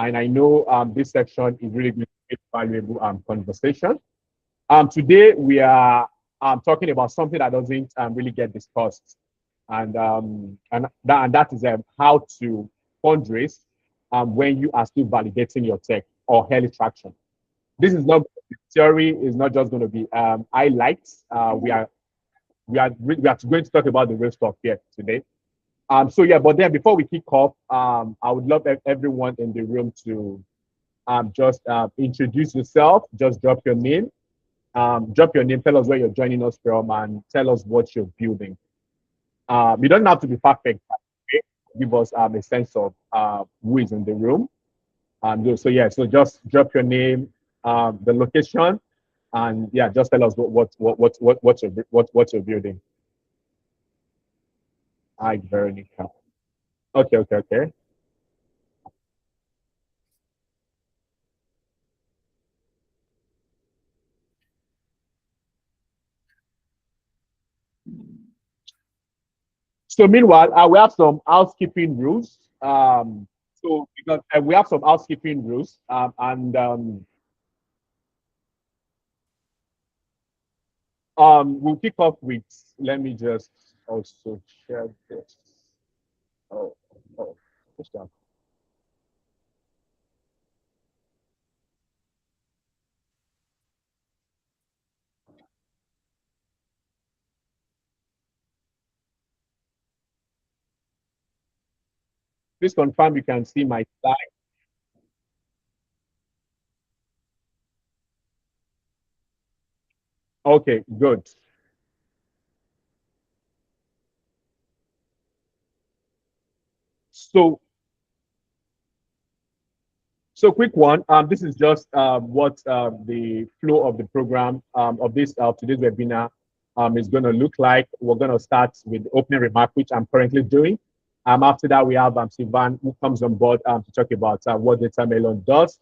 and I know this section is really going to be valuable conversation. Today we are talking about something that doesn't really get discussed, and that is how to fundraise when you are still validating your tech or early traction. This is not theory; is not just going to be highlights. We are going to talk about the real stuff here today. So yeah, but then before we kick off, I would love everyone in the room to just introduce yourself. Just drop your name, tell us where you're joining us from, and tell us what you're building. You don't have to be perfect. Okay? Give us a sense of who is in the room. So yeah, so just drop your name, the location, and yeah, just tell us what you're building. Hi, Veronica. Okay, okay, okay. So meanwhile, we have some housekeeping rules. So because we have some housekeeping rules, and we'll kick off with. Let me just also share this. Oh, oh, what's that? Please confirm you can see my slide. Okay, good. So So quick one. This is just what the flow of the program of this today's webinar is going to look like. We're going to start with the opening remark, which I'm currently doing. After that, we have Sivan, who comes on board to talk about what Data Melon does,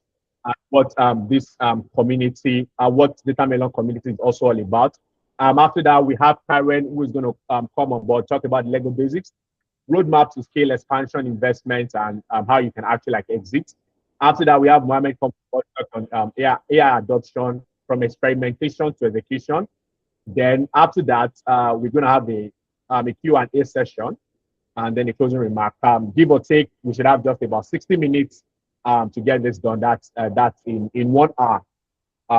what this community, what Data Melon community is also all about. After that, we have Karen, who is going to come on board, talk about Lego basics, roadmap to scale expansion investments, and how you can actually like exit. After that, we have Mohammed come on AI adoption from experimentation to execution. Then after that, we're going to have a Q&A session and then a closing remark. Give or take, we should have just about 60 minutes to get this done. That's in 1 hour.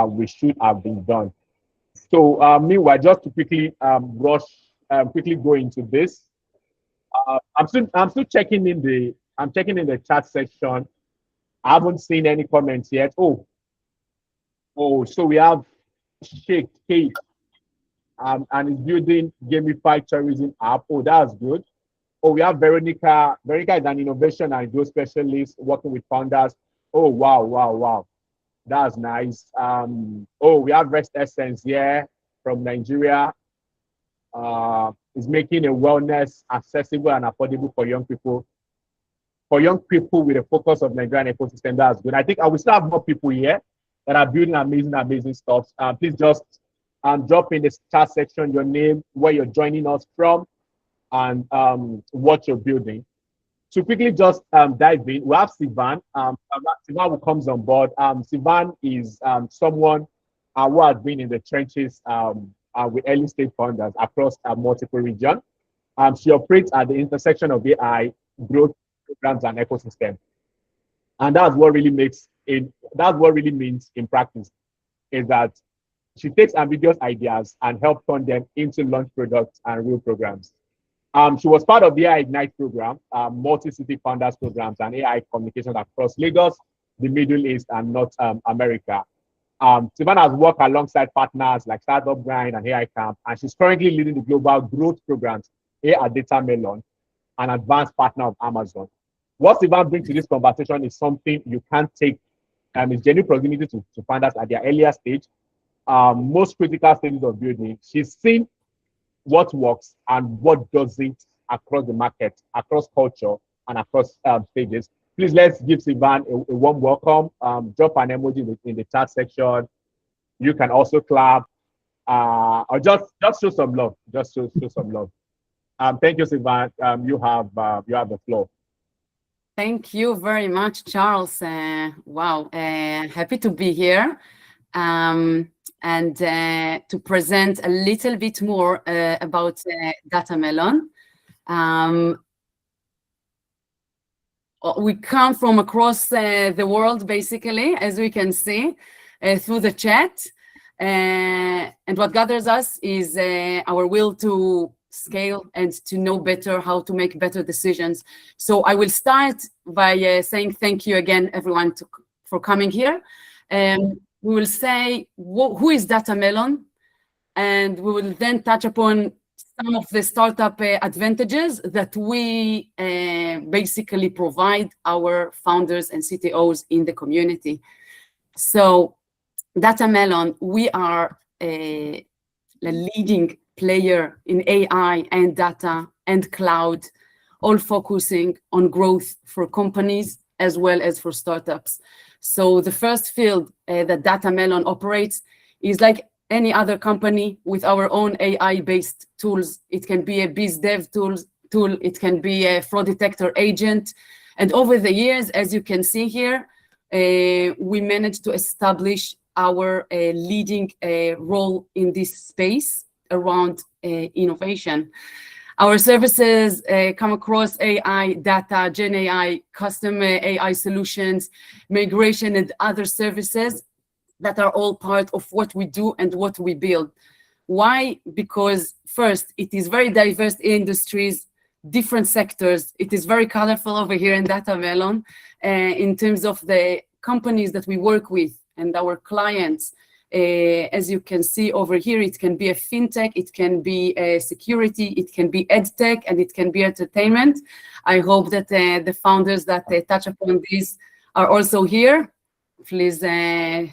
We should have been done. So meanwhile, just to quickly quickly go into this. I'm still checking in the chat section. I haven't seen any comments yet. So we have Sheikh Kate, and is building gamified tourism app. Oh, that's good. Oh, we have Veronica. Veronica is an innovation and growth specialist working with founders. Oh, wow, wow, wow. That's nice. We have Rest Essence here from Nigeria. Is making a wellness accessible and affordable for young people. For young people with a focus of Nigerian ecosystem, that's good. I think I will still have more people here that are building amazing, amazing stuff. Please just drop in the chat section your name, where you're joining us from, and what you're building. To quickly just dive in, we have Sivan. Sivan who comes on board. Sivan is someone who has been in the trenches with early stage founders across multiple regions. She operates at the intersection of AI, growth programs, and ecosystem. And that's what really makes it, that's what really means in practice is that she takes ambiguous ideas and helps turn them into launch products and real programs. She was part of the AI Ignite program, multi-city founders programs, and AI communications across Lagos, the Middle East, and North America. Sivan has worked alongside partners like Startup Grind and AI Camp, and she's currently leading the global growth programs here at Data Melon, an advanced partner of Amazon. What Sivan brings to this conversation is something you can't take, it's genuine proximity to founders at their earlier stage, most critical stages of building. She's seen what works and what doesn't across the market, across culture, and across stages. Please let's give Sivan a warm welcome. Drop an emoji in the chat section. You can also clap or just show some love. Just show some love. Thank you, Sivan. You have the floor. Thank you very much, Charles. Wow, happy to be here and to present a little bit more about DataMelon. We come from across the world, basically, as we can see through the chat. And what gathers us is our will to scale and to know better how to make better decisions. So I will start by saying thank you again, everyone, for coming here. We will say who is DataMelon, and we will then touch upon some of the startup advantages that we basically provide our founders and CTOs in the community. So DataMelon, we are a leading player in AI and data and cloud, all focusing on growth for companies as well as for startups. So the first field that DataMelon operates is like any other company with our own AI-based tools. It can be a biz dev tool, it can be a fraud detector agent. And over the years, as you can see here, we managed to establish our leading role in this space around innovation. Our services come across AI, data, Gen AI, custom AI solutions, migration, and other services that are all part of what we do and what we build. Why? Because first, it is very diverse industries, different sectors. It is very colorful over here in DataMelon in terms of the companies that we work with and our clients. As you can see over here, it can be a fintech, it can be a security, it can be edtech, and it can be entertainment. I hope that the founders that touch upon these are also here. Please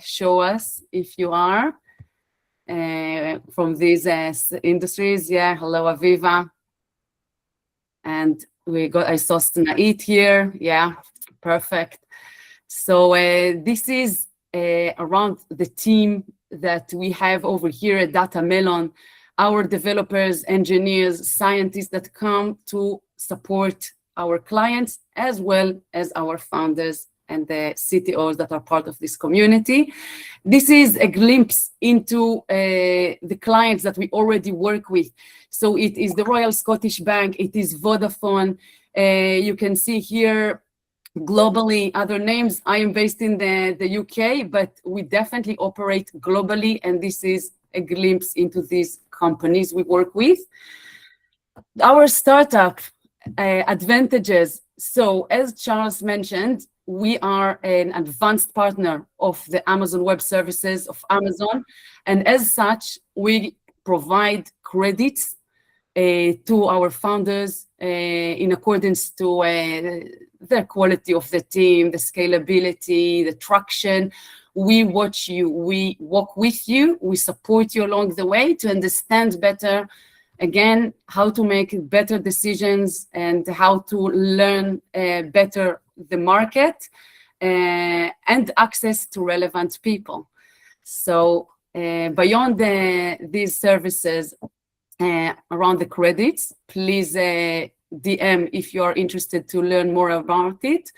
show us if you are from these industries. Yeah, hello, Aviva. And I saw Snait here. Yeah, perfect. So this is around the team that we have over here at DataMelon, our developers, engineers, scientists that come to support our clients as well as our founders and the CTOs that are part of this community. This is a glimpse into the clients that we already work with. So it is the Royal Scottish Bank, it is Vodafone. You can see here globally other names. I am based in the UK, but we definitely operate globally, and this is a glimpse into these companies we work with. Our startup advantages. So as Charles mentioned, we are an advanced partner of the Amazon Web Services of Amazon, and as such, we provide credits to our founders in accordance to the quality of the team, the scalability, the traction. We watch you, we walk with you, we support you along the way to understand better, again, how to make better decisions and how to learn better the market and access to relevant people. So beyond these services around the credits, please DM if you are interested to learn more about it.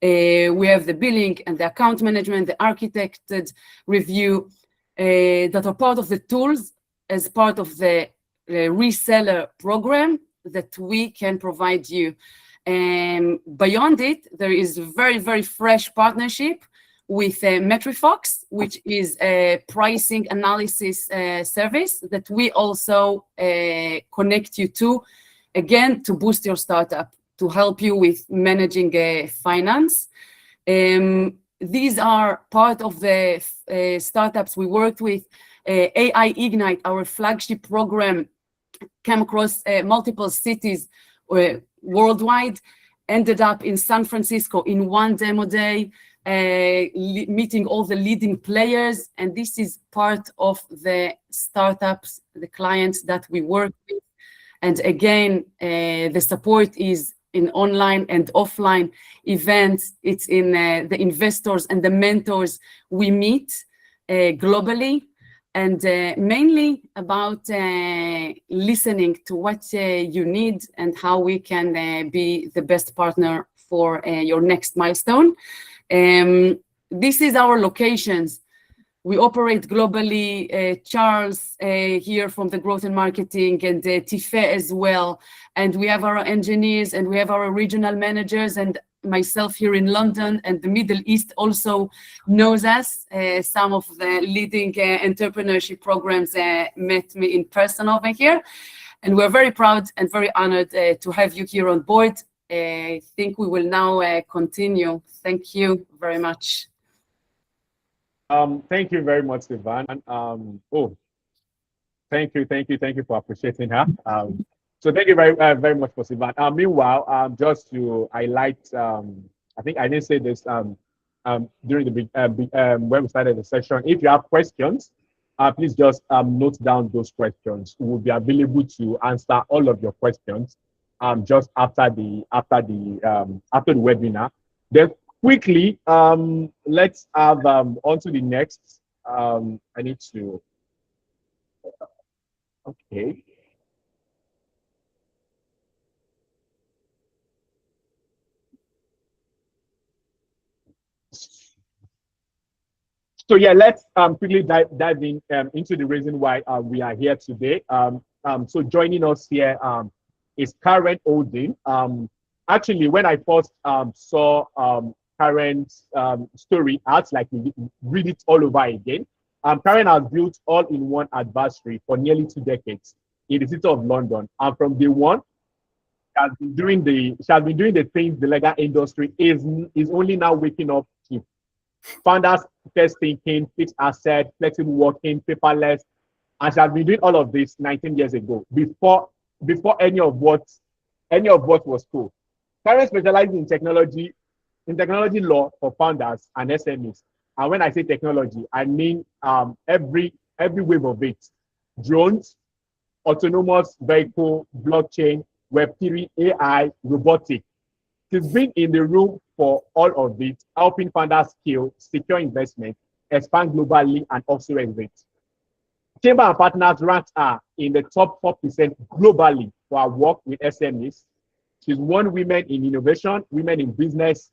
We have the billing and the account management, the architected review that are part of the tools as part of the reseller program that we can provide you. Beyond it, there is a very, very fresh partnership with Metrifox, which is a pricing analysis service that we also connect you to, again, to boost your startup, to help you with managing finance. These are part of the startups we worked with. AI Ignite, our flagship program, came across multiple cities worldwide, ended up in San Francisco in one demo day, meeting all the leading players. And this is part of the startups, the clients that we work with. And again, the support is in online and offline events. It's in the investors and the mentors we meet globally, and mainly about listening to what you need and how we can be the best partner for your next milestone. This is our locations. We operate globally. Charles here from the growth and marketing, and Tife as well. And we have our engineers, and we have our regional managers, and myself here in London, and the Middle East also knows us. Some of the leading entrepreneurship programs met me in person over here. And we're very proud and very honored to have you here on board. I think we will now continue. Thank you very much. Thank you very much, Sivan. Thank you for appreciating her. So thank you very much for Sivan. Meanwhile, just to highlight, I think I didn't say this during the when we started the session. If you have questions, please just note down those questions. We will be available to answer all of your questions just after the webinar. Then quickly, let's have on to the next. I need to. Okay. So yeah, let's quickly dive in into the reason why we are here today. So joining us here is Karen Olding. Actually, when I first saw Karen's story, I had to like read it all over again. Karen has built all-in-one advisory for nearly 2 decades in the city of London, and from day one, she has been doing the things the legal industry is only now waking up to. Founders first thinking, fixed asset, flexible working, paperless, and she has been doing all of this 19 years ago, before any of what was cool. Karen specializes in technology law for founders and SMEs. And when I say technology, I mean every wave of it: drones, autonomous vehicle, blockchain, Web3, AI, robotics. She's been in the room for all of it, helping founders scale, secure investment, expand globally, and also exit. Chamber and Partners ranked her in the top 4% globally for her work with SMEs. She's won Women in Innovation, Women in Business,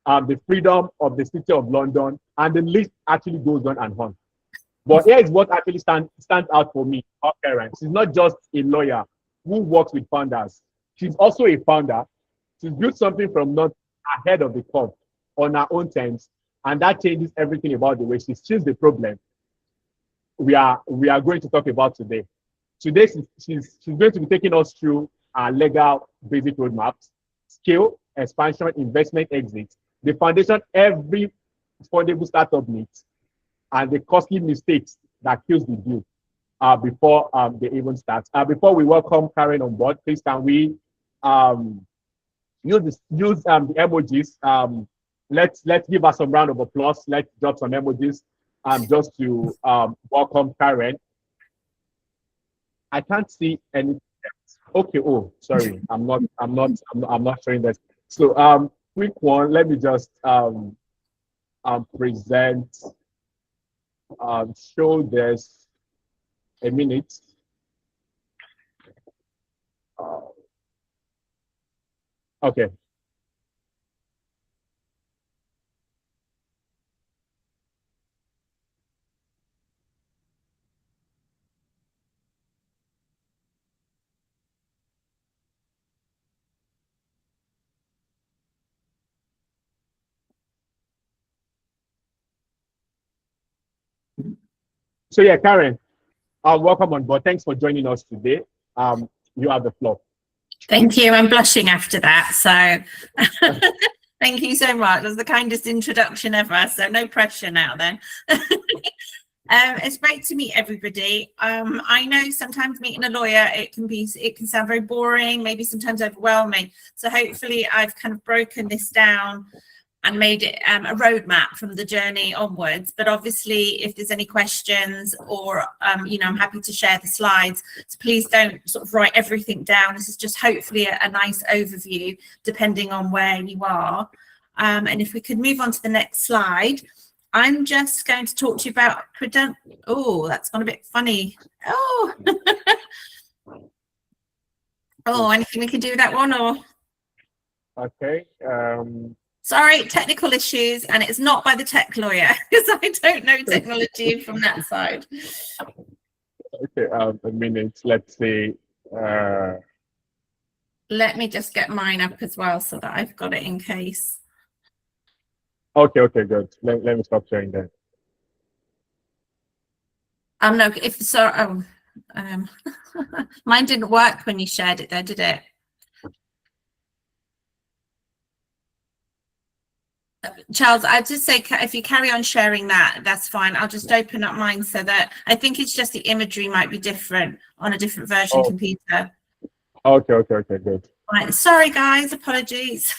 the Freedom of the City of London, and the list actually goes on and on. But here is what actually stands out for me, Karen. She's not just a lawyer who works with founders. She's also a founder. She's built something from not ahead of the curve on her own terms, and that changes everything about the way she sees the problem we are going to talk about today. Today, she's going to be taking us through our legal basic roadmaps, scale, expansion, investment, exit, the foundation every fundable startup needs, and the costly mistakes that kills the deal before they even start. Before we welcome Karen on board, please can we use the emojis. Let's give us some round of applause. Let's drop some emojis just to welcome Karen. I can't see any. Okay. Oh, sorry. I'm not showing that. So quick one. Let me just present. Show this a minute. Okay. So yeah, Karen, welcome on board. Thanks for joining us today. You have the floor. Thank you. I'm blushing after that. So thank you so much. That's the kindest introduction ever. So no pressure now then. It's great to meet everybody. I know sometimes meeting a lawyer, it can sound very boring, maybe sometimes overwhelming. So hopefully I've kind of broken this down and made it a roadmap from the journey onwards. But obviously, if there's any questions or, I'm happy to share the slides. So please don't sort of write everything down. This is just hopefully a nice overview, depending on where you are. And if we could move on to the next slide, I'm just going to talk to you about Oh, that's gone a bit funny. Oh, oh, anything we can do with that one or? Okay. Sorry, technical issues, and it's not by the tech lawyer because I don't know technology from that side. Okay. A minute. Let's see. Let me just get mine up as well so that I've got it in case. Okay. Okay. Good. Let me stop sharing that. No, if so, mine didn't work when you shared it, though, did it? Charles, I'd just say if you carry on sharing that, that's fine. I'll just open up mine so that I think it's just the imagery might be different on a different version computer. Okay. Okay. Okay. Good. Right. Sorry, guys. Apologies.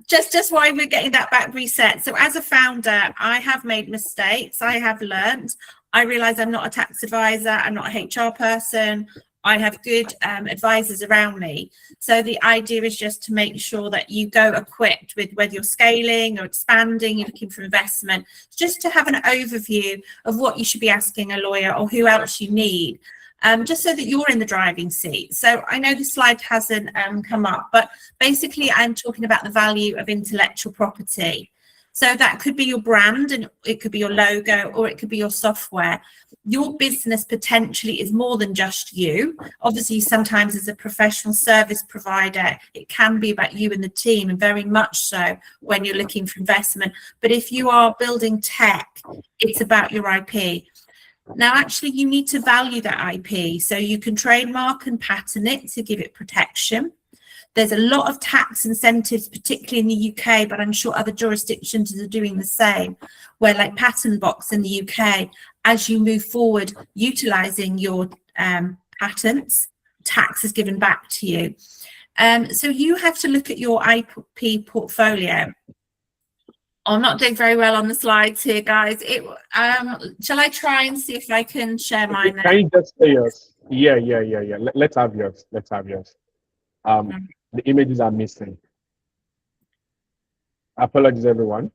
Just while we're getting that back reset. So as a founder, I have made mistakes. I have learned. I realize I'm not a tax advisor. I'm not a HR person. I have good advisors around me. So the idea is just to make sure that you go equipped with whether you're scaling or expanding, you're looking for investment, just to have an overview of what you should be asking a lawyer or who else you need. Just so that you're in the driving seat. So I know the slide hasn't come up, but basically I'm talking about the value of intellectual property. So that could be your brand, and it could be your logo, or it could be your software. Your business potentially is more than just you. Obviously, sometimes as a professional service provider, it can be about you and the team, and very much so when you're looking for investment. But if you are building tech, it's about your IP. Now, actually, you need to value that IP. So you can trademark and patent it to give it protection. There's a lot of tax incentives, particularly in the UK, but I'm sure other jurisdictions are doing the same, where like Patent Box in the UK, as you move forward, utilising your patents, tax is given back to you. So you have to look at your IP portfolio. I'm not doing very well on the slides here, guys. Shall I try and see if I can share mine? Can you just say yours? Yeah. Let's have yours. Let's have yours. The images are missing. Apologies, everyone.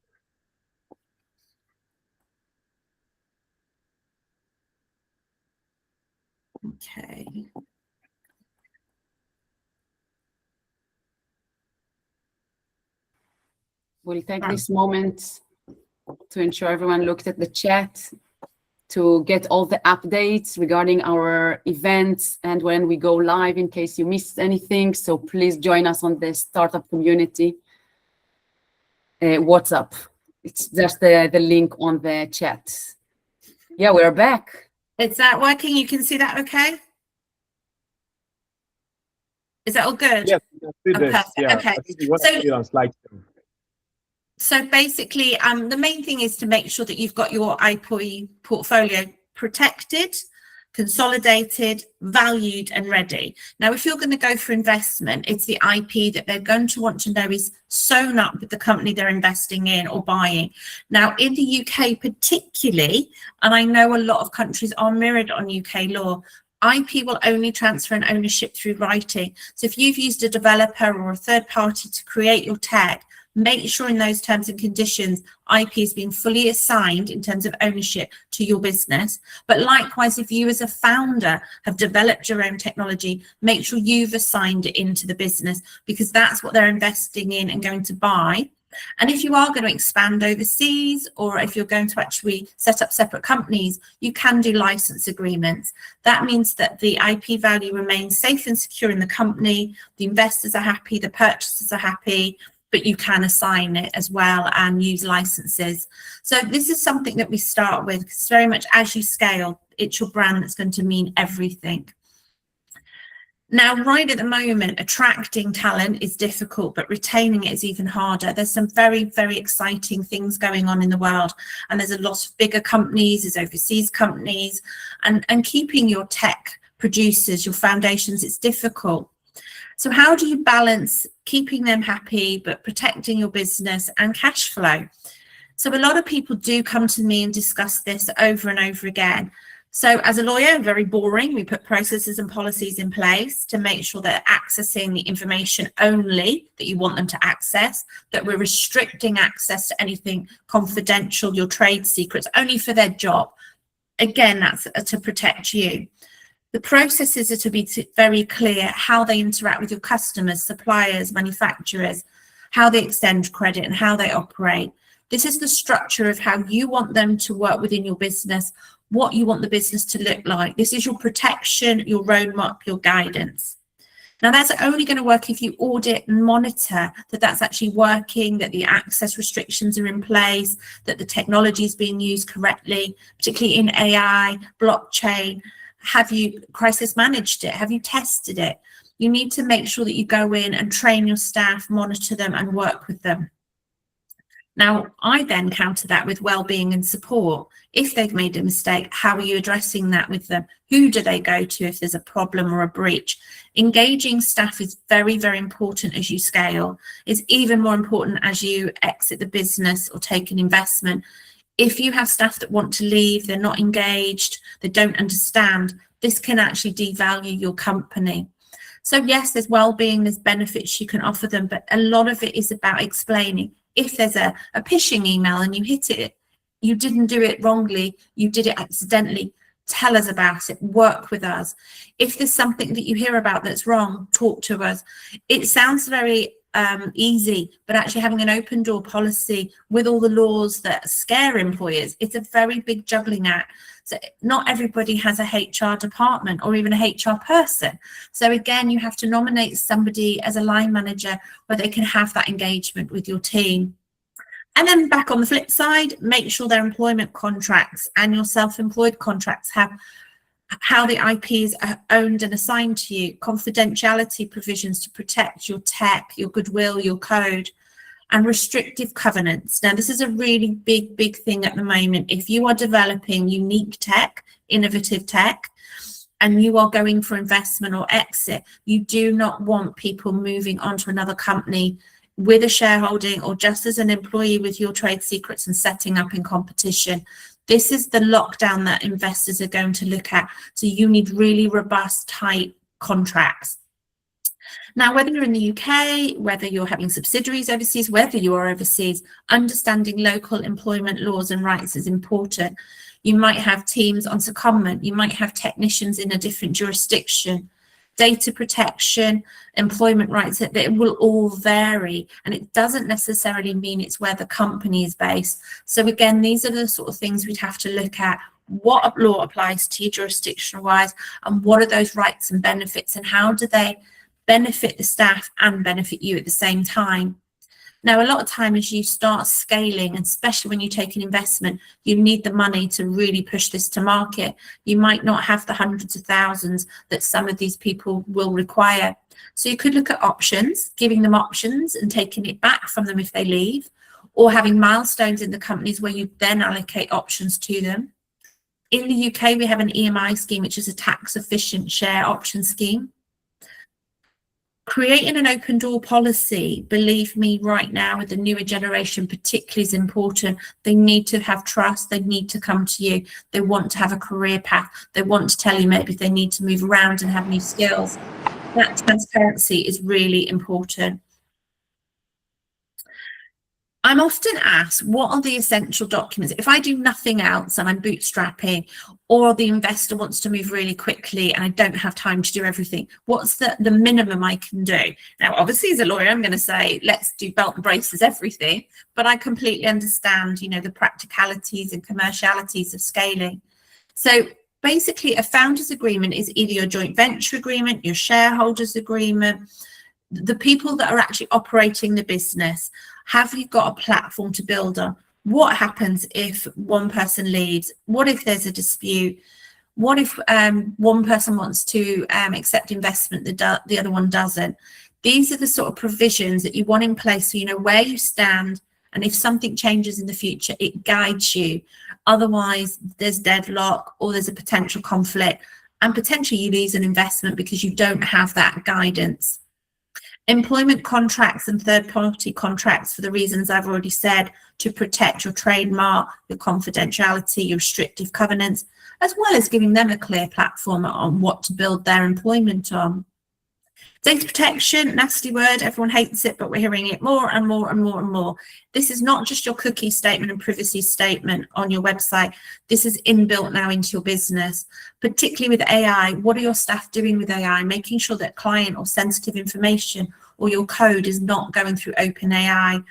Okay. We'll take this moment to ensure everyone looked at the chat to get all the updates regarding our events and when we go live in case you missed anything. So please join us on the startup community WhatsApp. It's just the link on the chat. Yeah, we're back. Is that working? You can see that okay? Is that all good? Yes, you can see this. Perfect. Yeah. Okay. I think you want to see it on slide 2. So basically, the main thing is to make sure that you've got your IP portfolio protected, consolidated, valued, and ready. Now, if you're going to go for investment, it's the IP that they're going to want to know is sewn up with the company they're investing in or buying. Now, in the UK particularly, and I know a lot of countries are mirrored on UK law, IP will only transfer an ownership through writing. So if you've used a developer or a third party to create your tech, make sure in those terms and conditions, IP is being fully assigned in terms of ownership to your business. But likewise, if you as a founder have developed your own technology, make sure you've assigned it into the business, because that's what they're investing in and going to buy. And if you are going to expand overseas, or if you're going to actually set up separate companies, you can do license agreements. That means that the IP value remains safe and secure in the company, the investors are happy, the purchasers are happy, but you can assign it as well and use licenses. So this is something that we start with, because very much as you scale, it's your brand that's going to mean everything. Now, right at the moment, attracting talent is difficult, but retaining it is even harder. There's some very, very exciting things going on in the world, and there's a lot of bigger companies, there's overseas companies, and keeping your tech producers, your foundations, it's difficult. So how do you balance keeping them happy, but protecting your business and cash flow? So a lot of people do come to me and discuss this over and over again. So as a lawyer, very boring, we put processes and policies in place to make sure they're accessing the information only that you want them to access, that we're restricting access to anything confidential, your trade secrets, only for their job. Again, that's to protect you. The processes are to be very clear, how they interact with your customers, suppliers, manufacturers, how they extend credit and how they operate. This is the structure of how you want them to work within your business, what you want the business to look like. This is your protection, your roadmap, your guidance. Now, that's only going to work if you audit and monitor that that's actually working, that the access restrictions are in place, that the technology is being used correctly, particularly in AI, blockchain. Have you crisis managed it? Have you tested it? You need to make sure that you go in and train your staff, monitor them and work with them. Now, I then counter that with well-being and support. If they've made a mistake, how are you addressing that with them? Who do they go to if there's a problem or a breach? Engaging staff is very, very important as you scale. It's even more important as you exit the business or take an investment. If you have staff that want to leave, they're not engaged, they don't understand, this can actually devalue your company. So yes, there's well-being, there's benefits you can offer them, but a lot of it is about explaining. If there's a phishing email and you hit it, you didn't do it wrongly, you did it accidentally, tell us about it, work with us. If there's something that you hear about that's wrong, talk to us. It sounds very easy, but actually having an open door policy with all the laws that scare employers, it's a very big juggling act. So not everybody has a HR department or even a HR person. So again, you have to nominate somebody as a line manager where they can have that engagement with your team. And then back on the flip side, make sure their employment contracts and your self-employed contracts have how the IPs are owned and assigned to you, confidentiality provisions to protect your tech, your goodwill, your code, and restrictive covenants. Now, this is a really big thing at the moment. If you are developing unique tech, innovative tech, and you are going for investment or exit, you do not want people moving on to another company with a shareholding or just as an employee with your trade secrets and setting up in competition. This is the lockdown that investors are going to look at. So you need really robust, tight contracts. Now, whether you're in the UK, whether you're having subsidiaries overseas, whether you are overseas, understanding local employment laws and rights is important. You might have teams on secondment. You might have technicians in a different jurisdiction. Data protection, employment rights, that it will all vary, and it doesn't necessarily mean it's where the company is based. So again, these are the sort of things we'd have to look at. What law applies to you jurisdiction wise, and what are those rights and benefits, and how do they benefit the staff and benefit you at the same time? Now, a lot of time as you start scaling, and especially when you take an investment, you need the money to really push this to market. You might not have the hundreds of thousands that some of these people will require. So you could look at options, giving them options and taking it back from them if they leave, or having milestones in the companies where you then allocate options to them. In the UK, we have an EMI scheme, which is a tax efficient share option scheme. Creating an open door policy, believe me, right now with the newer generation particularly is important. They need to have trust. They need to come to you. They want to have a career path. They want to tell you maybe if they need to move around and have new skills. That transparency is really important. I'm often asked, what are the essential documents? If I do nothing else and I'm bootstrapping, or the investor wants to move really quickly and I don't have time to do everything, what's the minimum I can do? Now, obviously, as a lawyer, I'm going to say, let's do belt and braces, everything. But I completely understand, you know, the practicalities and commercialities of scaling. So basically, a founder's agreement is either your joint venture agreement, your shareholders agreement, the people that are actually operating the business. Have you got a platform to build on? What happens if one person leaves? What if there's a dispute? What if one person wants to accept investment, the other one doesn't? These are the sort of provisions that you want in place so you know where you stand, and if something changes in the future, it guides you. Otherwise, there's deadlock or there's a potential conflict, and potentially you lose an investment because you don't have that guidance. Employment contracts and third-party contracts, for the reasons I've already said, to protect your trademark, your confidentiality, your restrictive covenants, as well as giving them a clear platform on what to build their employment on. Data protection, nasty word, everyone hates it, but we're hearing it more and more and more and more. This is not just your cookie statement and privacy statement on your website. This is inbuilt now into your business, particularly with AI. What are your staff doing with AI? Making sure that client or sensitive information or your code is not going through OpenAI.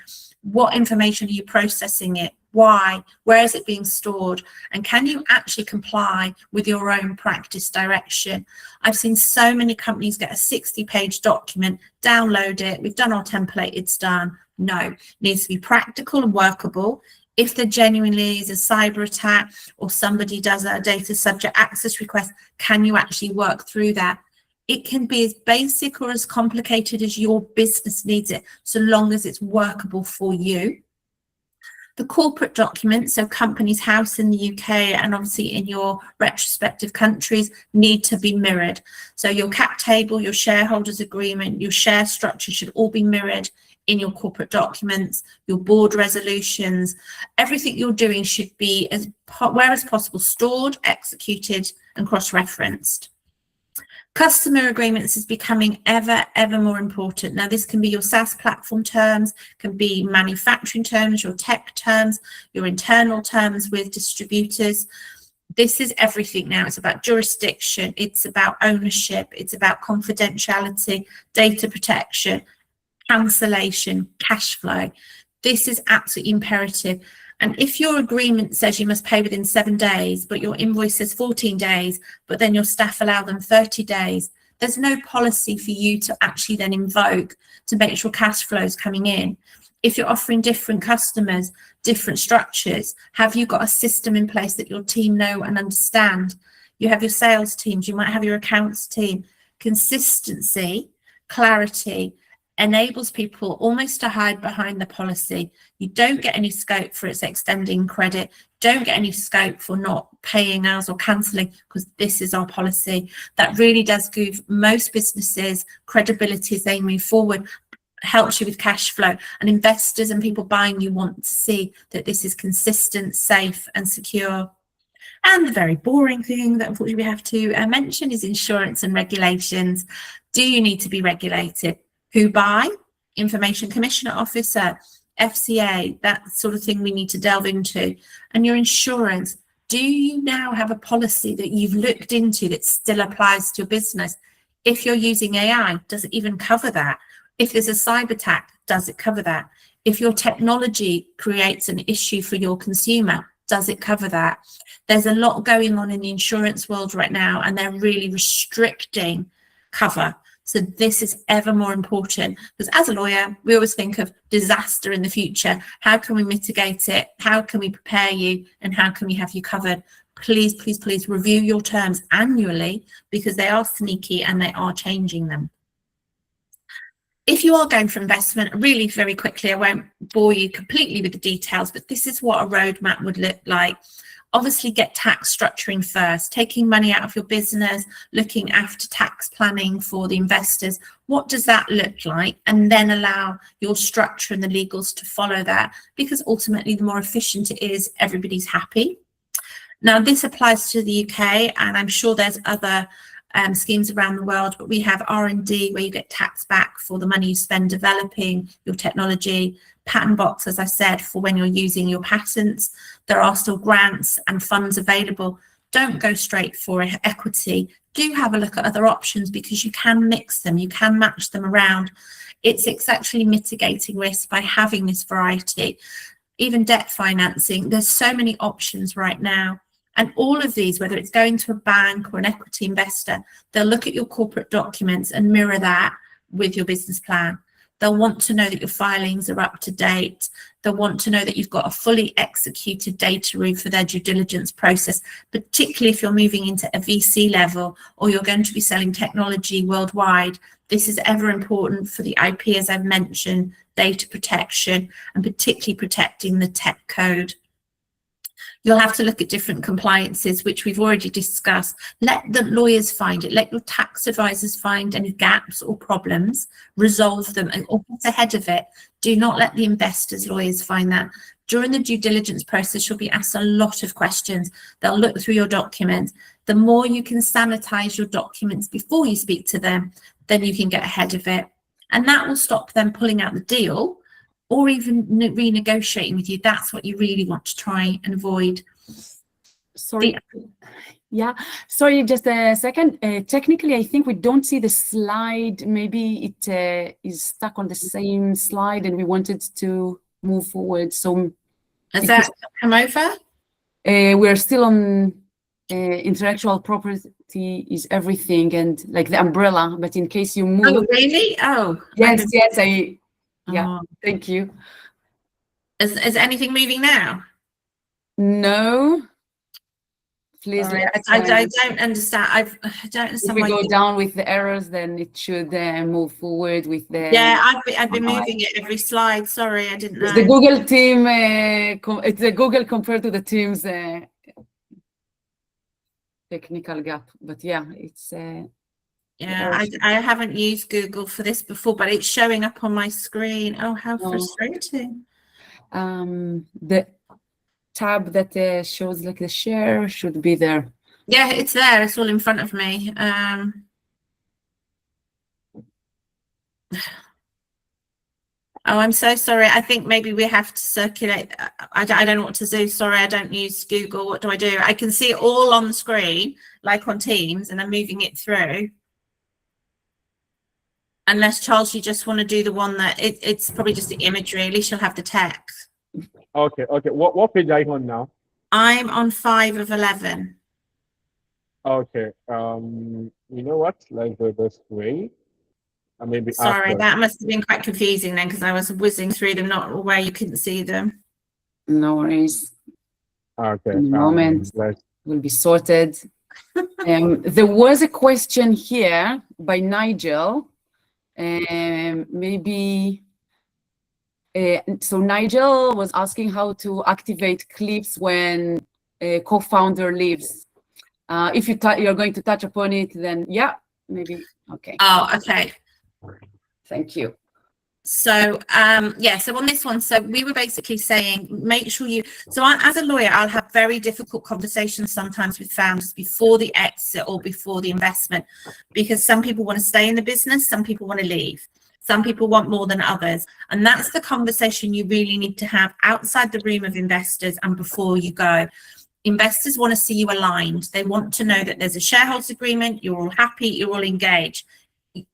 What information are you processing it? Why? Where is it being stored? And can you actually comply with your own practice direction? I've seen so many companies get a 60-page document, download it, we've done our template, it's done. No, it needs to be practical and workable. If there genuinely is a cyber attack or somebody does a data subject access request, can you actually work through that? It can be as basic or as complicated as your business needs it, so long as it's workable for you. The corporate documents, so company's house in the UK and obviously in your retrospective countries, need to be mirrored. So your cap table, your shareholders agreement, your share structure should all be mirrored in your corporate documents, your board resolutions. Everything you're doing should be, where as possible, stored, executed and cross-referenced. Customer agreements is becoming ever more important. Now, this can be your SaaS platform terms, can be manufacturing terms, your tech terms, your internal terms with distributors. This is everything now. It's about jurisdiction, it's about ownership, it's about confidentiality, data protection, cancellation, cash flow. This is absolutely imperative. And if your agreement says you must pay within 7 days, but your invoice says 14 days, but then your staff allow them 30 days, there's no policy for you to actually then invoke to make sure cash flow is coming in. If you're offering different customers, different structures, have you got a system in place that your team know and understand? You have your sales teams, you might have your accounts team. Consistency, clarity, enables people almost to hide behind the policy. You don't get any scope for its extending credit, don't get any scope for not paying us or cancelling, because this is our policy. That really does give most businesses credibility as they move forward, helps you with cash flow, and investors and people buying you want to see that this is consistent, safe and secure. And the very boring thing that unfortunately we have to mention is insurance and regulations. Do you need to be regulated? Who by? Information Commissioner Officer, FCA, that sort of thing we need to delve into. And your insurance, do you now have a policy that you've looked into that still applies to your business? If you're using AI, does it even cover that? If there's a cyber attack, does it cover that? If your technology creates an issue for your consumer, does it cover that? There's a lot going on in the insurance world right now, and they're really restricting cover. So this is ever more important, because as a lawyer, we always think of disaster in the future. How can we mitigate it? How can we prepare you? And how can we have you covered? Please, please, please review your terms annually, because they are sneaky and they are changing them. If you are going for investment, really very quickly, I won't bore you completely with the details, but this is what a roadmap would look like. Obviously, get tax structuring first, taking money out of your business, looking after tax planning for the investors. What does that look like? And then allow your structure and the legals to follow that, because ultimately, the more efficient it is, everybody's happy. Now, this applies to the UK, and I'm sure there's other schemes around the world, but we have R&D where you get tax back for the money you spend developing your technology. Patent box, as I said, for when you're using your patents. There are still grants and funds available. Don't go straight for equity. Do have a look at other options, because you can mix them, you can match them around. It's actually mitigating risk by having this variety. Even debt financing, there's so many options right now. And all of these, whether it's going to a bank or an equity investor, they'll look at your corporate documents and mirror that with your business plan. They'll want to know that your filings are up to date. They'll want to know that you've got a fully executed data room for their due diligence process, particularly if you're moving into a VC level or you're going to be selling technology worldwide. This is ever important for the IP, as I've mentioned, data protection, and particularly protecting the tech code. You'll have to look at different compliances, which we've already discussed. Let the lawyers find it. Let your tax advisors find any gaps or problems, resolve them, and get ahead of it. Do not let the investors' lawyers find that. During the due diligence process, you'll be asked a lot of questions. They'll look through your documents. The more you can sanitize your documents before you speak to them, then you can get ahead of it. And that will stop them pulling out the deal or even renegotiating with you. That's what you really want to try and avoid. Sorry. Yeah, sorry, just a second. Technically, I think we don't see the slide. Maybe it is stuck on the same slide and we wanted to move forward. So has that come over? We're still on intellectual property is everything and like the umbrella, but in case you move. Oh, really? Oh, yes, yes, yeah, thank you. Is anything moving now? No. Please. Sorry, I don't understand. I don't understand. If we go down with the errors, then it should move forward with the. Yeah, I've been moving it every slide. Sorry, I didn't know. It's the Google team. It's the Google compared to the Teams technical gap. But yeah, it's. Yeah, I haven't used Google for this before, but it's showing up on my screen. Oh, how frustrating. The tab that shows like the share should be there. Yeah, it's there. It's all in front of me. Oh, I'm so sorry. I think maybe we have to circulate. I don't know what to do. Sorry, I don't use Google. What do? I can see it all on the screen, like on Teams, and I'm moving it through. Unless, Charles, you just want to do the one that it's probably just the imagery. At least you'll have the text. Okay. What page are you on now? I'm on 5 of 11. Okay. You know what? Let's go this way. Maybe sorry, after. that must have been quite confusing then, because I was whizzing through them, not where you couldn't see them. No worries. Okay. In a moment, will be sorted. There was a question here by Nigel. Maybe. So Nigel was asking how to activate clips when a co-founder leaves. If you're going to touch upon it, then yeah, maybe. Okay. Oh, okay. Thank you. So yeah, so on this one, so we were basically saying, make sure you, so as a lawyer, I'll have very difficult conversations sometimes with founders before the exit or before the investment, because some people want to stay in the business, some people want to leave. Some people want more than others. And that's the conversation you really need to have outside the room of investors and before you go. Investors want to see you aligned. They want to know that there's a shareholders agreement, you're all happy, you're all engaged.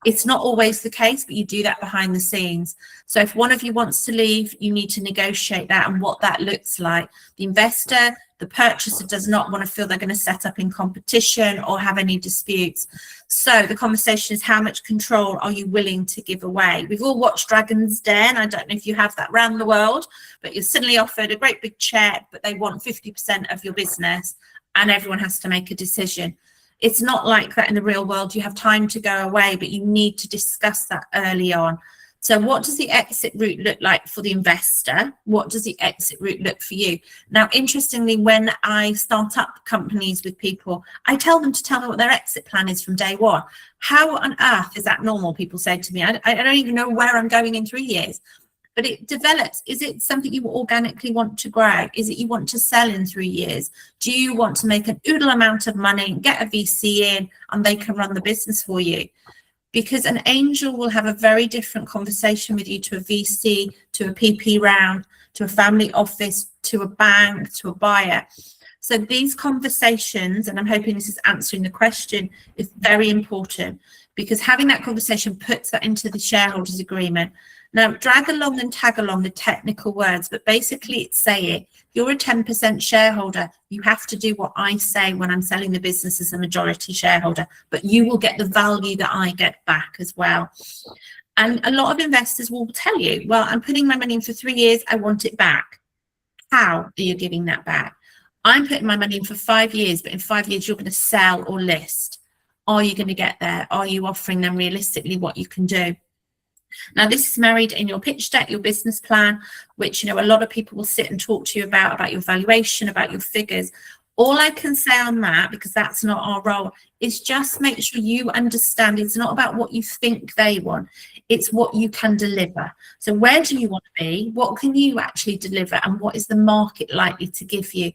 It's not always the case, but you do that behind the scenes. So if one of you wants to leave, you need to negotiate that and what that looks like. The investor, the purchaser does not want to feel they're going to set up in competition or have any disputes. So the conversation is, how much control are you willing to give away? We've all watched Dragon's Den. I don't know if you have that around the world, but you're suddenly offered a great big check, but they want 50% of your business and everyone has to make a decision. It's not like that in the real world. You have time to go away, but you need to discuss that early on. So what does the exit route look like for the investor? What does the exit route look for you? Now, interestingly, when I start up companies with people, I tell them to tell me what their exit plan is from day one. How on earth is that normal? People say to me, I don't even know where I'm going in 3 years. But it develops. Is it something you organically want to grow? Is it you want to sell in 3 years? Do you want to make an oodle amount of money, get a VC in, and they can run the business for you? Because an angel will have a very different conversation with you to a VC, to a PP round, to a family office, to a bank, to a buyer. So these conversations, and I'm hoping this is answering the question, is very important, because having that conversation puts that into the shareholders agreement. Now, drag along and tag along the technical words, but basically it's saying, you're a 10% shareholder, you have to do what I say when I'm selling the business as a majority shareholder, but you will get the value that I get back as well. And a lot of investors will tell you, well, I'm putting my money in for 3 years, I want it back. How are you giving that back? I'm putting my money in for 5 years, but in 5 years you're going to sell or list. Are you going to get there? Are you offering them realistically what you can do? Now, this is married in your pitch deck, your business plan, which, you know, a lot of people will sit and talk to you about your valuation, about your figures. All I can say on that, because that's not our role, is just make sure you understand it's not about what you think they want. It's what you can deliver. So where do you want to be? What can you actually deliver? And what is the market likely to give you?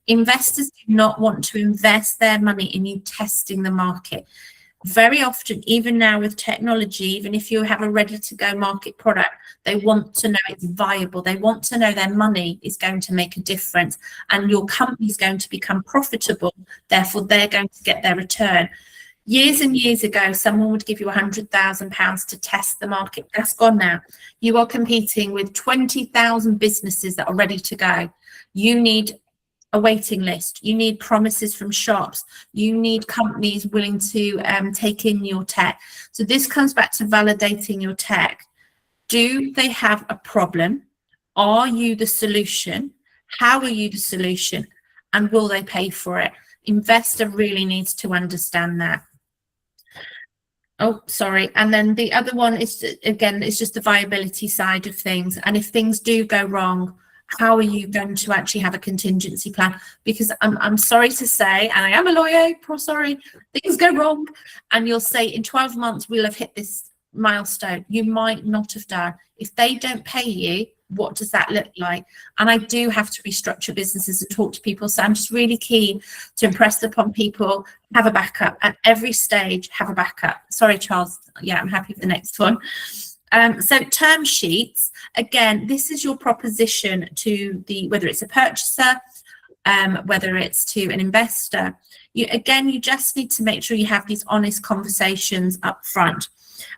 Investors do not want to invest their money in you testing the market. Very often, even now with technology, even if you have a ready to go market product, they want to know it's viable. They want to know their money is going to make a difference and your company is going to become profitable. Therefore, they're going to get their return. Years and years ago, someone would give you £100,000 to test the market. That's gone now. You are competing with 20,000 businesses that are ready to go. You need a waiting list. You need promises from shops. You need companies willing to take in your tech. So this comes back to validating your tech. Do they have a problem? Are you the solution? How are you the solution? And will they pay for it? Investor really needs to understand that. Oh, sorry. And then the other one is, again, it's just the viability side of things. And if things do go wrong, how are you going to actually have a contingency plan? Because I'm sorry to say, and I am a lawyer, sorry, things go wrong. And you'll say in 12 months, we'll have hit this milestone. You might not have done. If they don't pay you, what does that look like? And I do have to restructure businesses and talk to people. So I'm just really keen to impress upon people, have a backup at every stage, have a backup. Sorry, Charles. Yeah, I'm happy for the next one. So term sheets, again, this is your proposition to whether it's a purchaser, whether it's to an investor. You just need to make sure you have these honest conversations up front.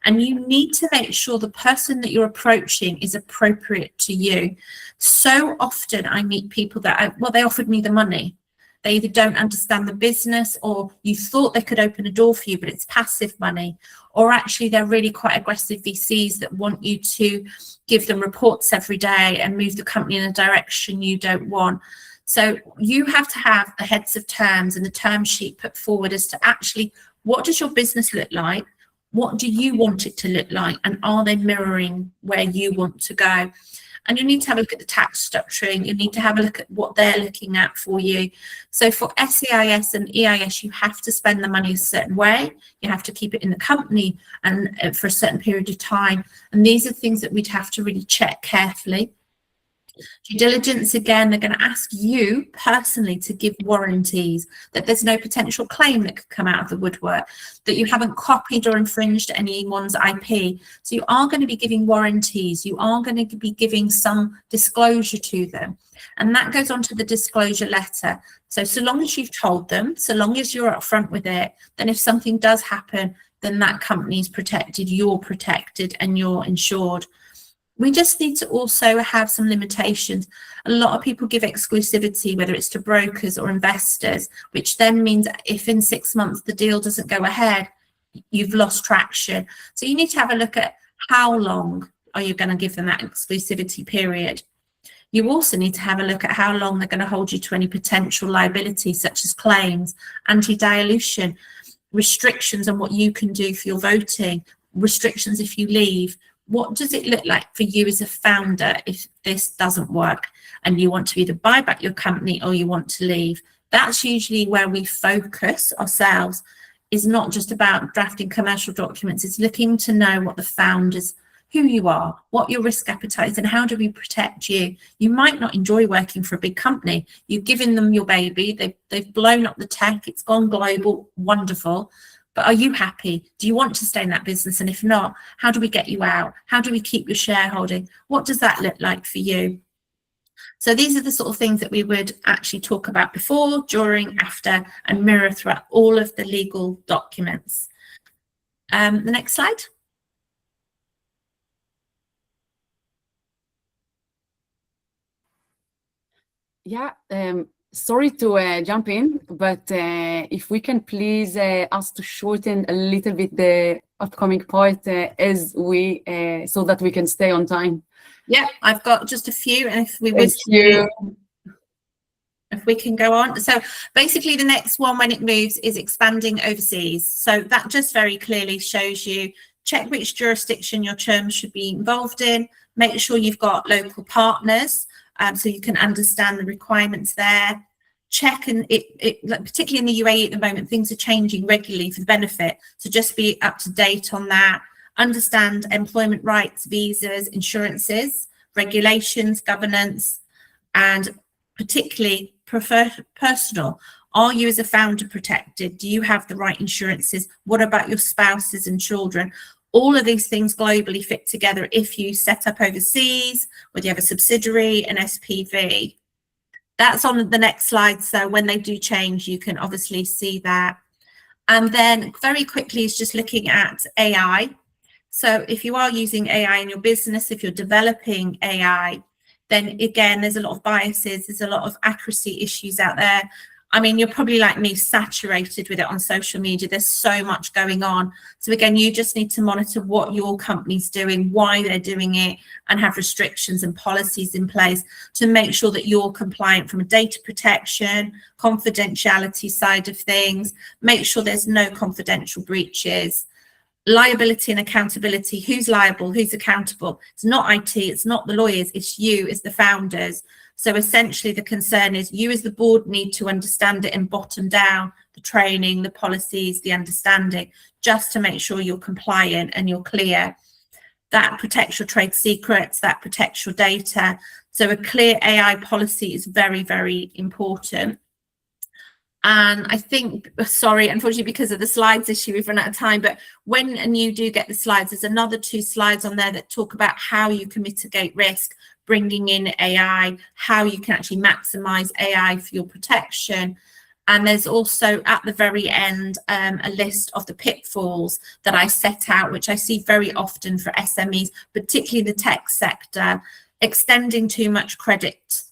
And you need to make sure the person that you're approaching is appropriate to you. So often I meet people that, they offered me the money. They either don't understand the business, or you thought they could open a door for you, but it's passive money. Or actually they're really quite aggressive VCs that want you to give them reports every day and move the company in a direction you don't want. So you have to have the heads of terms and the term sheet put forward as to actually, what does your business look like? What do you want it to look like? And are they mirroring where you want to go? And you need to have a look at the tax structuring. You need to have a look at what they're looking at for you. So for SEIS and EIS, you have to spend the money a certain way. You have to keep it in the company and for a certain period of time. And these are things that we'd have to really check carefully. Due diligence, again, they're going to ask you personally to give warranties, that there's no potential claim that could come out of the woodwork, that you haven't copied or infringed anyone's IP. So you are going to be giving warranties. You are going to be giving some disclosure to them. And that goes on to the disclosure letter. So long as you've told them, so long as you're upfront with it, then if something does happen, then that company's protected, you're protected, and you're insured. We just need to also have some limitations. A lot of people give exclusivity, whether it's to brokers or investors, which then means if in 6 months the deal doesn't go ahead, you've lost traction. So you need to have a look at how long are you going to give them that exclusivity period. You also need to have a look at how long they're going to hold you to any potential liability, such as claims, anti-dilution, restrictions on what you can do for your voting, restrictions if you leave. What does it look like for you as a founder if this doesn't work and you want to either buy back your company or you want to leave? That's usually where we focus ourselves, is not just about drafting commercial documents. It's looking to know what the founders, who you are, what your risk appetite is, and how do we protect you? You might not enjoy working for a big company. You've given them your baby. They've blown up the tech. It's gone global. Wonderful. But are you happy? Do you want to stay in that business? And if not, how do we get you out? How do we keep your shareholding? What does that look like for you? So these are the sort of things that we would actually talk about before, during, after, and mirror throughout all of the legal documents. The next slide. Yeah, sorry to jump in, but if we can please ask to shorten a little bit the upcoming part as we so that we can stay on time. Yeah, I've got just a few, and if we if we can go on. So basically the next one when it moves is expanding overseas. So that just very clearly shows you, check which jurisdiction your terms should be involved in, make sure you've got local partners so you can understand the requirements there. Check, and particularly in the UAE at the moment, things are changing regularly for the benefit. So just be up to date on that. Understand employment rights, visas, insurances, regulations, governance, and particularly prefer personal. Are you as a founder protected? Do you have the right insurances? What about your spouses and children? All of these things globally fit together if you set up overseas, whether you have a subsidiary, an SPV. That's on the next slide. So when they do change, you can obviously see that. And then very quickly is just looking at AI. So if you are using AI in your business, if you're developing AI, then again, there's a lot of biases, there's a lot of accuracy issues out there. I mean, you're probably like me, saturated with it on social media. There's so much going on. So again, you just need to monitor what your company's doing, why they're doing it, and have restrictions and policies in place to make sure that you're compliant from a data protection, confidentiality side of things, make sure there's no confidential breaches. Liability and accountability, who's liable, who's accountable? It's not IT, it's not the lawyers, it's you as the founders. So essentially the concern is you as the board need to understand it and bottom down the training, the policies, the understanding, just to make sure you're compliant and you're clear. That protects your trade secrets, that protects your data. So a clear AI policy is very, very important. And I think, sorry, unfortunately, because of the slides issue, we've run out of time, but when you do get the slides, there's another 2 slides on there that talk about how you can mitigate risk, bringing in AI, how you can actually maximize AI for your protection. And there's also at the very end a list of the pitfalls that I set out, which I see very often for SMEs, particularly the tech sector, extending too much credit,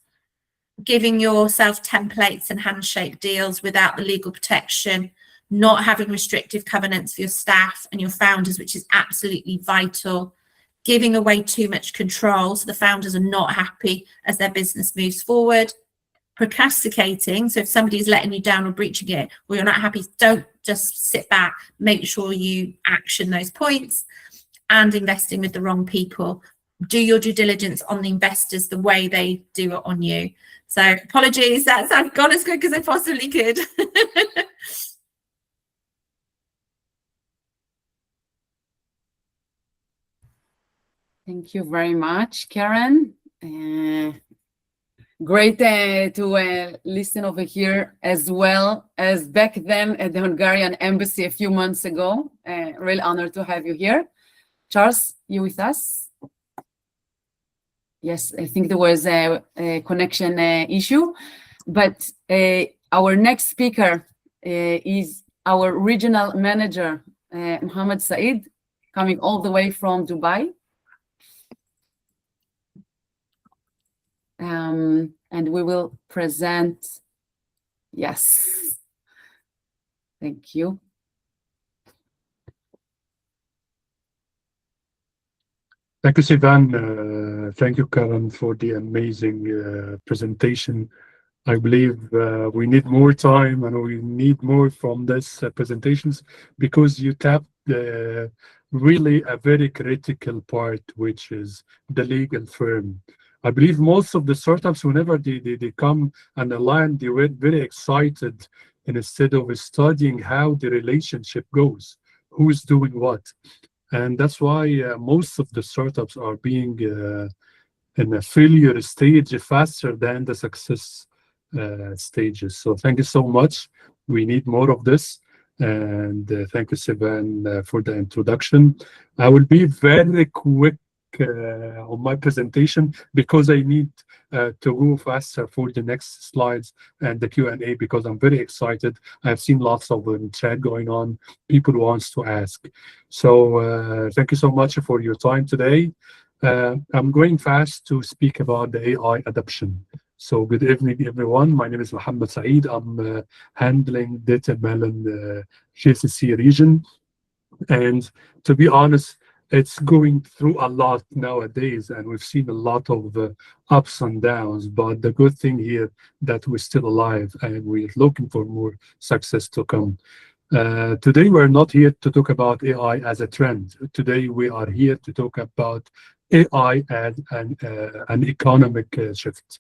giving yourself templates and handshake deals without the legal protection, not having restrictive covenants for your staff and your founders, which is absolutely vital, giving away too much control so the founders are not happy as their business moves forward, procrastinating. So if somebody's letting you down or breaching it, or you're not happy, don't just sit back, make sure you action those points, and investing with the wrong people. Do your due diligence on the investors the way they do it on you. So apologies, I've gone as quick as I possibly could. Thank you very much, Karen. Great to listen over here, as well as back then at the Hungarian embassy a few months ago. Real honor to have you here. Charles, you with us? Yes, I think there was a connection issue, but our next speaker is our regional manager, Mohammed Saeed, coming all the way from Dubai. And we will present, yes, thank you. Thank you, Sivan. Thank you, Karen, for the amazing presentation. I believe we need more time and we need more from this presentations, because you tapped really a very critical part, which is the legal firm. I believe most of the startups, whenever they come and align, they were very excited, and instead of studying how the relationship goes, who is doing what. And that's why most of the startups are being in a failure stage faster than the success stages. So thank you so much. We need more of this. And thank you, Sivan, for the introduction. I will be very quick on my presentation, because I need to go faster for the next slides and the Q&A, because I'm very excited. I've seen lots of chat going on. People wants to ask. So thank you so much for your time today. I'm going fast to speak about the AI adoption. So good evening, everyone. My name is Mohammed Saeed. I'm handling Data Melon GCC region. And to be honest, it's going through a lot nowadays, and we've seen a lot of ups and downs. But the good thing here that we're still alive, and we're looking for more success to come. Today, we're not here to talk about AI as a trend. Today, we are here to talk about AI as an economic shift,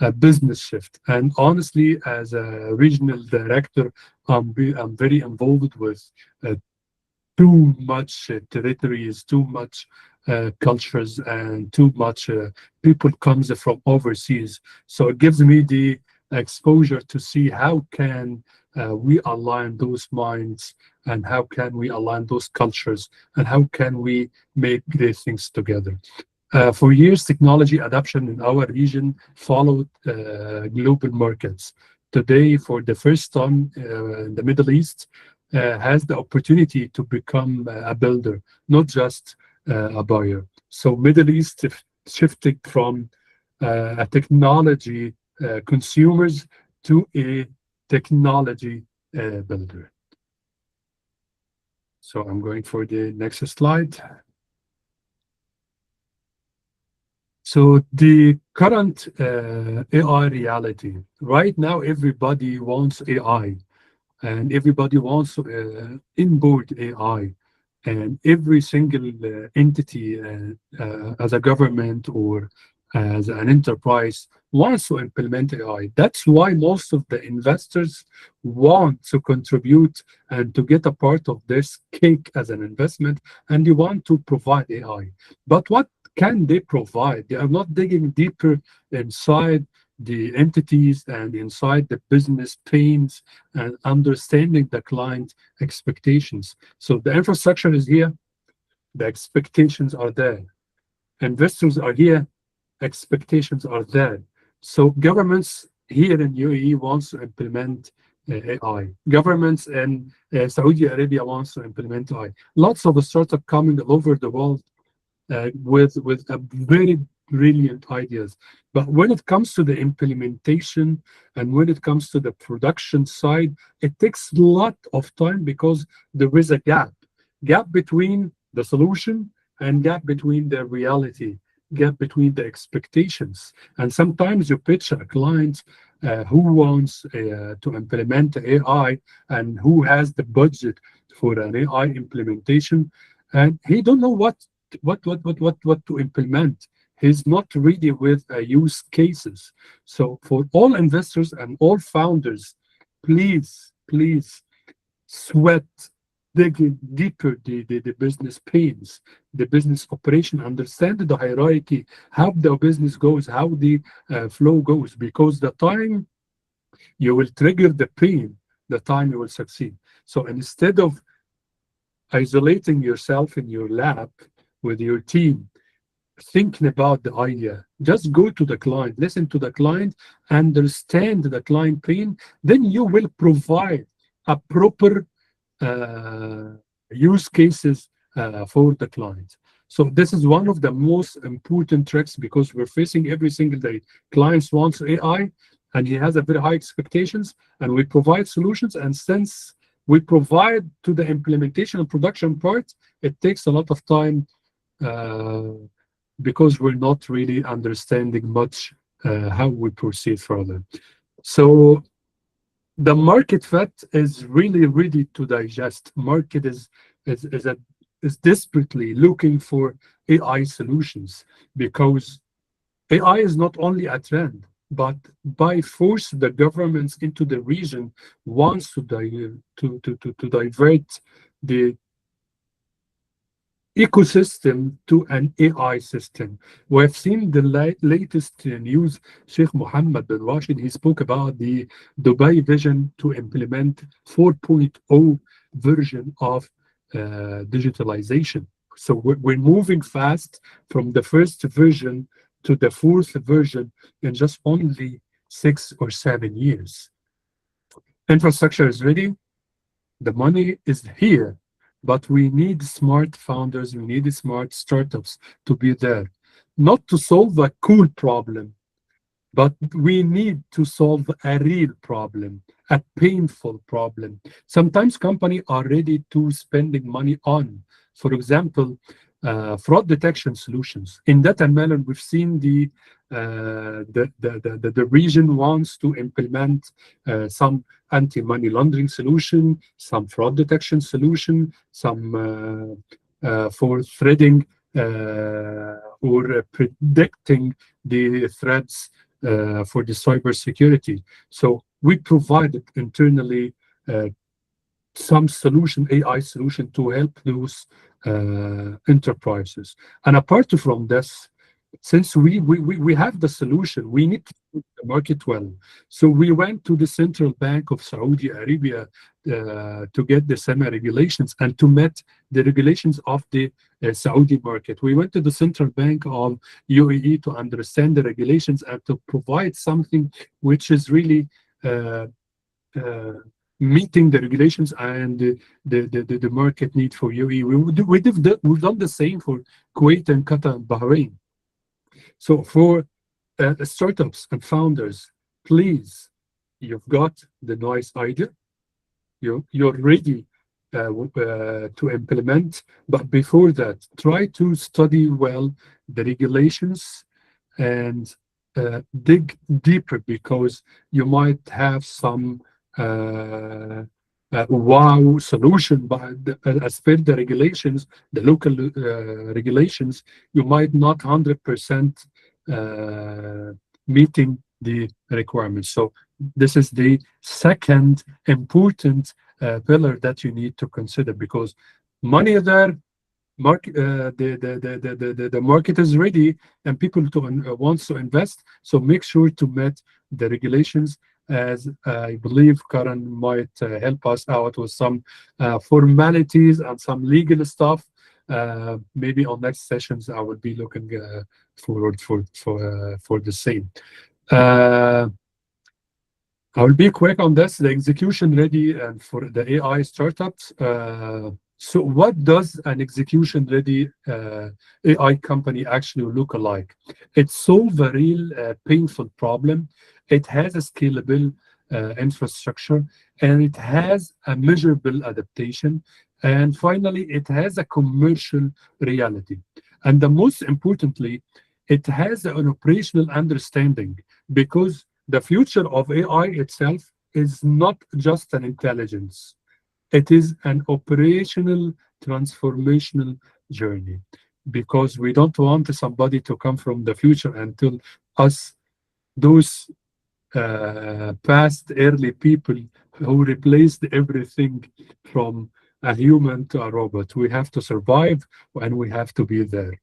a business shift. And honestly, as a regional director, I'm very involved with too much territories, too much cultures, and too much people comes from overseas. So it gives me the exposure to see how can we align those minds, and how can we align those cultures, and how can we make great things together. For years, technology adoption in our region followed global markets. Today, for the first time, the Middle East has the opportunity to become a builder, not just a buyer. So Middle East shifted from a technology consumers to a technology builder. So I'm going for the next slide. So the current AI reality, right now, everybody wants AI, and everybody wants inboard AI, and every single entity as a government or as an enterprise wants to implement AI. That's why most of the investors want to contribute and to get a part of this cake as an investment, and they want to provide AI. But what can they provide? They are not digging deeper inside the entities and inside the business pains and understanding the client expectations. So the infrastructure is here, the expectations are there. Investors are here, expectations are there. So governments here in UAE wants to implement AI. Governments in Saudi Arabia wants to implement AI. Lots of startups coming all over the world with a very brilliant ideas. But when it comes to the implementation and when it comes to the production side, it takes a lot of time because there is a gap between the solution and gap between the reality, gap between the expectations. And sometimes you pitch a client who wants to implement AI and who has the budget for an AI implementation, and he don't know what to implement. He's not ready with use cases. So for all investors and all founders, please sweat, dig deeper the business pains, the business operation, understand the hierarchy, how the business goes, how the flow goes, because the time you will trigger the pain, the time you will succeed. So instead of isolating yourself in your lab with your team, thinking about the idea, just go to the client, listen to the client, understand the client pain, then you will provide a proper use cases for the client. So this is one of the most important tricks, because we're facing every single day. Clients wants AI and he has a very high expectations, and we provide solutions. And since we provide to the implementation and production part, it takes a lot of time because we're not really understanding much how we proceed further. So the market fit is really ready to digest. Market is desperately looking for AI solutions, because AI is not only a trend, but by force the governments into the region wants to divert the ecosystem to an AI system. We have seen the latest news. Sheikh Mohammed bin Rashid, he spoke about the Dubai vision to implement 4.0 version of digitalization. So we're moving fast from the first version to the fourth version in just only 6 or 7 years. Infrastructure is ready. The money is here. But we need smart founders, we need smart startups to be there, not to solve a cool problem, but we need to solve a real problem, a painful problem. Sometimes companies are ready to spending money on, for example, fraud detection solutions. In Data Melon, we've seen the region wants to implement some anti-money laundering solution, some fraud detection solution, some for threading or predicting the threats for the cybersecurity. So we provided internally some solution, AI solution, to help those enterprises. And apart from this, since we have the solution, we need to put the market well. So we went to the Central Bank of Saudi Arabia to get the SEMA regulations and to meet the regulations of the Saudi market. We went to the Central Bank of UAE to understand the regulations and to provide something which is really meeting the regulations and the market need for UAE. We've done the same for Kuwait and Qatar and Bahrain. So for startups and founders, please, you've got the nice idea, you're ready to implement, but before that, try to study well the regulations and dig deeper, because you might have some wow solution, but as per the regulations, the local regulations, you might not 100% meeting the requirements. So this is the second important pillar that you need to consider, because money is there, the market is ready, and people wants to invest. So make sure to meet the regulations, as I believe Karan might help us out with some formalities and some legal stuff. Maybe on next sessions, I will be looking forward for the same. I will be quick on this. The execution ready and for the AI startups. So what does an execution ready AI company actually look like? It solves a real painful problem. It has a scalable infrastructure, and it has a measurable adaptation. And finally, it has a commercial reality. And the most importantly, it has an operational understanding, because the future of AI itself is not just an intelligence. It is an operational transformational journey, because we don't want somebody to come from the future and tell us, those past early people who replaced everything from a human to a robot. We have to survive, and we have to be there.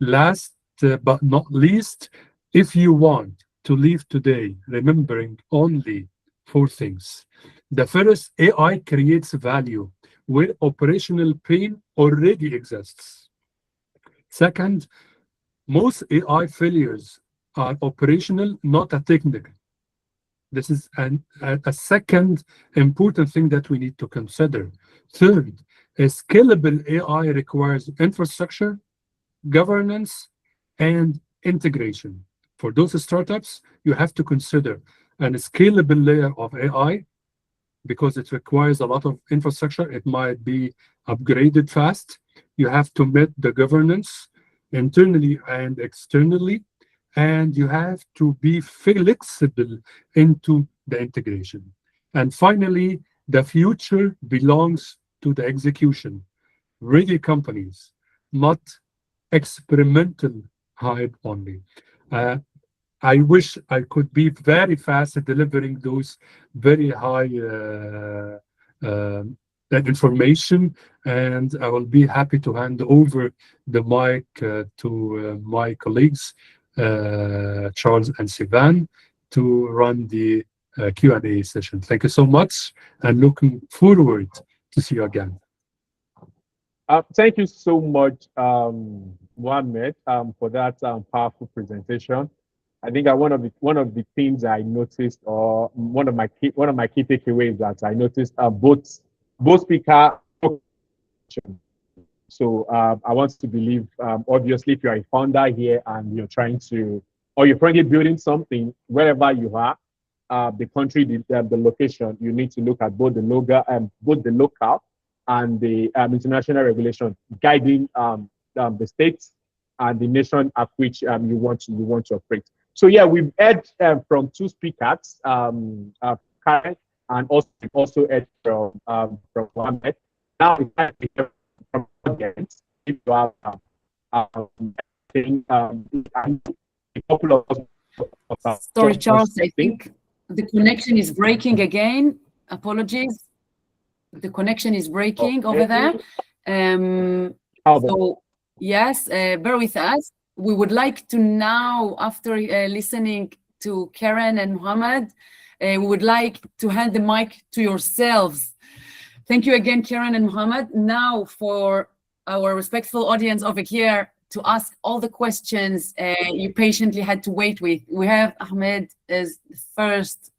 Last but not least, if you want to leave today remembering only 4 things. The first, AI creates value where operational pain already exists. Second, most AI failures are operational, not a technical. This is a second important thing that we need to consider. Third, a scalable AI requires infrastructure, governance, and integration. For those startups, you have to consider a scalable layer of AI, because it requires a lot of infrastructure. It might be upgraded fast. You have to meet the governance internally and externally, and you have to be flexible into the integration. And finally, the future belongs to the execution. Ready companies, not experimental hype only. I wish I could be very fast at delivering those very high information, and I will be happy to hand over the mic to my colleagues, Charles and Sivan, to run the Q&A session. Thank you so much, and looking forward to see you again. Thank you so much, Mohammed, for that powerful presentation. I think one of the things I noticed, or one of my key takeaways that I noticed, both speakers. So I want to believe, obviously, if you're a founder here and you're trying to, or you're currently building something wherever you are, the country, the location, you need to look at both the local and the international regulation guiding the states and the nation at which you want to operate. So yeah, we've heard from 2 speakers, Karen, and also heard from Mohammed. Now it's time to hear from audience. If you have a couple of sorry, Charles, I think the connection is breaking again. Apologies. The connection is breaking over there. So yes, bear with us. we would like to now, after listening to Karen and Mohammed, we would like to hand the mic to yourselves. Thank you again, Karen and Mohammed. Now for our respectful audience over here to ask all the questions you patiently had to wait with. We have Ahmed as the first.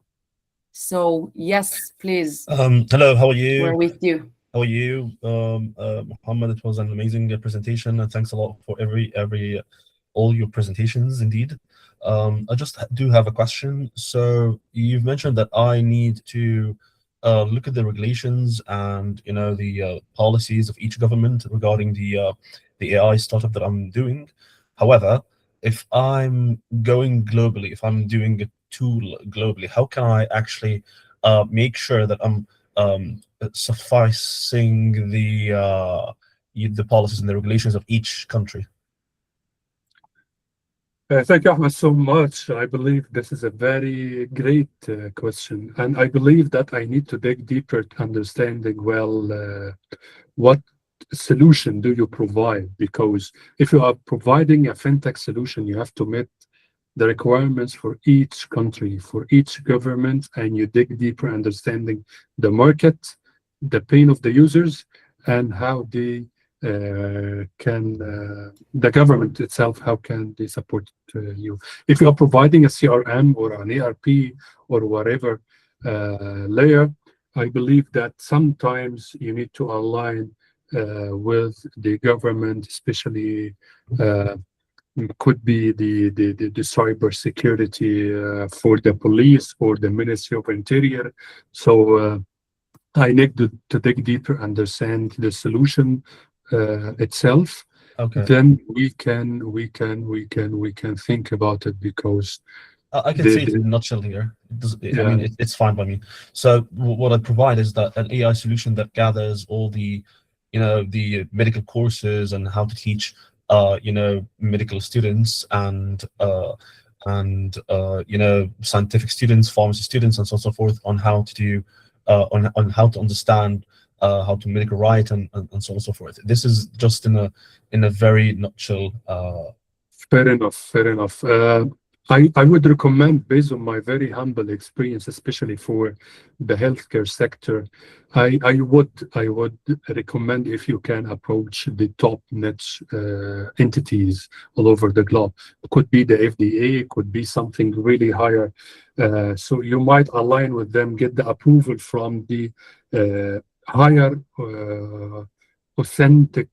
So yes, please. Hello, how are you? We're with you. How are you, Muhammad? It was an amazing presentation, and thanks a lot for all your presentations. Indeed, I just do have a question. So you've mentioned that I need to look at the regulations and the policies of each government regarding the AI startup that I'm doing. However, if I'm going globally, if I'm doing a tool globally, how can I actually make sure that I'm sufficing the policies and the regulations of each country? Thank you, Ahmed, so much. I believe this is a very great question, and I believe that I need to dig deeper to understanding what solution do you provide, because if you are providing a fintech solution, you have to meet the requirements for each country, for each government, and you dig deeper understanding the market, the pain of the users, and how they the government itself, how can they support you. If you are providing a CRM or an ERP or whatever layer, I believe that sometimes you need to align with the government, especially could be the cyber security for the police or the Ministry of Interior. So I need to dig deeper, understand the solution itself. Okay. Then we can think about it, because I can see it in a nutshell here. I mean, it's fine by me. So what I provide is that an AI solution that gathers all the medical courses and how to teach medical students and scientific students, pharmacy students, and so on and so forth, on how to do on how to understand how to medical write and so on and so forth. This is just in a very nutshell. Fair enough. I would recommend, based on my very humble experience, especially for the healthcare sector, I would recommend, if you can approach the top niche entities all over the globe. It could be the FDA, it could be something really higher. So you might align with them, get the approval from the higher authentic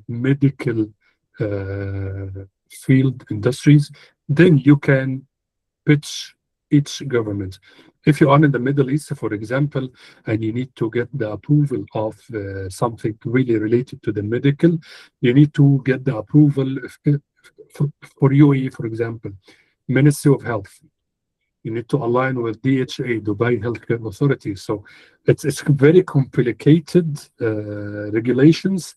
medical field industries. Then you can pitch each government. If you are in the Middle East, for example, and you need to get the approval of something really related to the medical, you need to get the approval for UAE, for example, Ministry of Health. You need to align with DHA, Dubai Healthcare Authority. So it's very complicated regulations,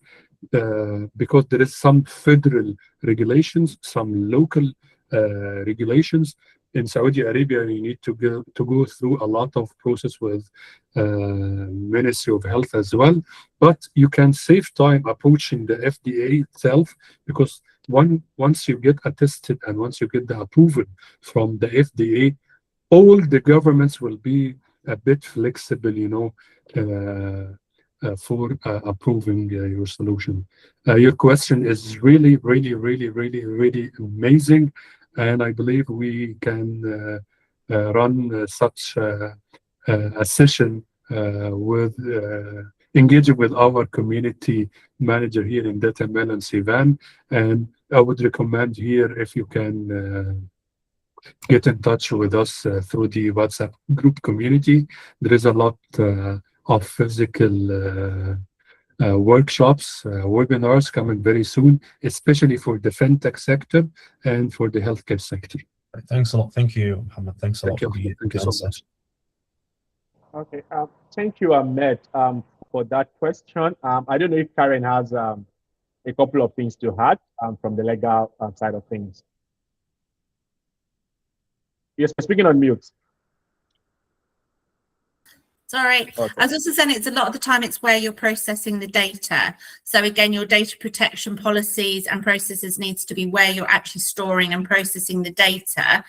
because there is some federal regulations, some local regulations. In Saudi Arabia, you need to go through a lot of process with Ministry of Health as well. But you can save time approaching the FDA itself, because once you get attested and once you get the approval from the FDA, all the governments will be a bit flexible, for approving your solution. Your question is really, really, really, really, really amazing, and I believe we can run such a session with engaging with our community manager here in DataMel and Sivan. And I would recommend here, if you can get in touch with us through the WhatsApp group community. There is a lot of physical workshops, webinars coming very soon, especially for the fintech sector and for the healthcare sector. Thanks a lot. Thank you, Mohammed. Thanks a lot. Thank you so much. Okay. Thank you, Ahmed, for that question. I don't know if Karen has a couple of things to add from the legal side of things. Yes, speaking on mute. Sorry, Okay. I was also saying it's a lot of the time it's where you're processing the data. So again, your data protection policies and processes needs to be where you're actually storing and processing the data.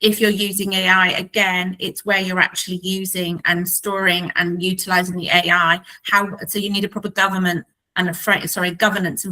If you're using AI, again, it's where you're actually using and storing and utilizing the AI. So you need a proper governance and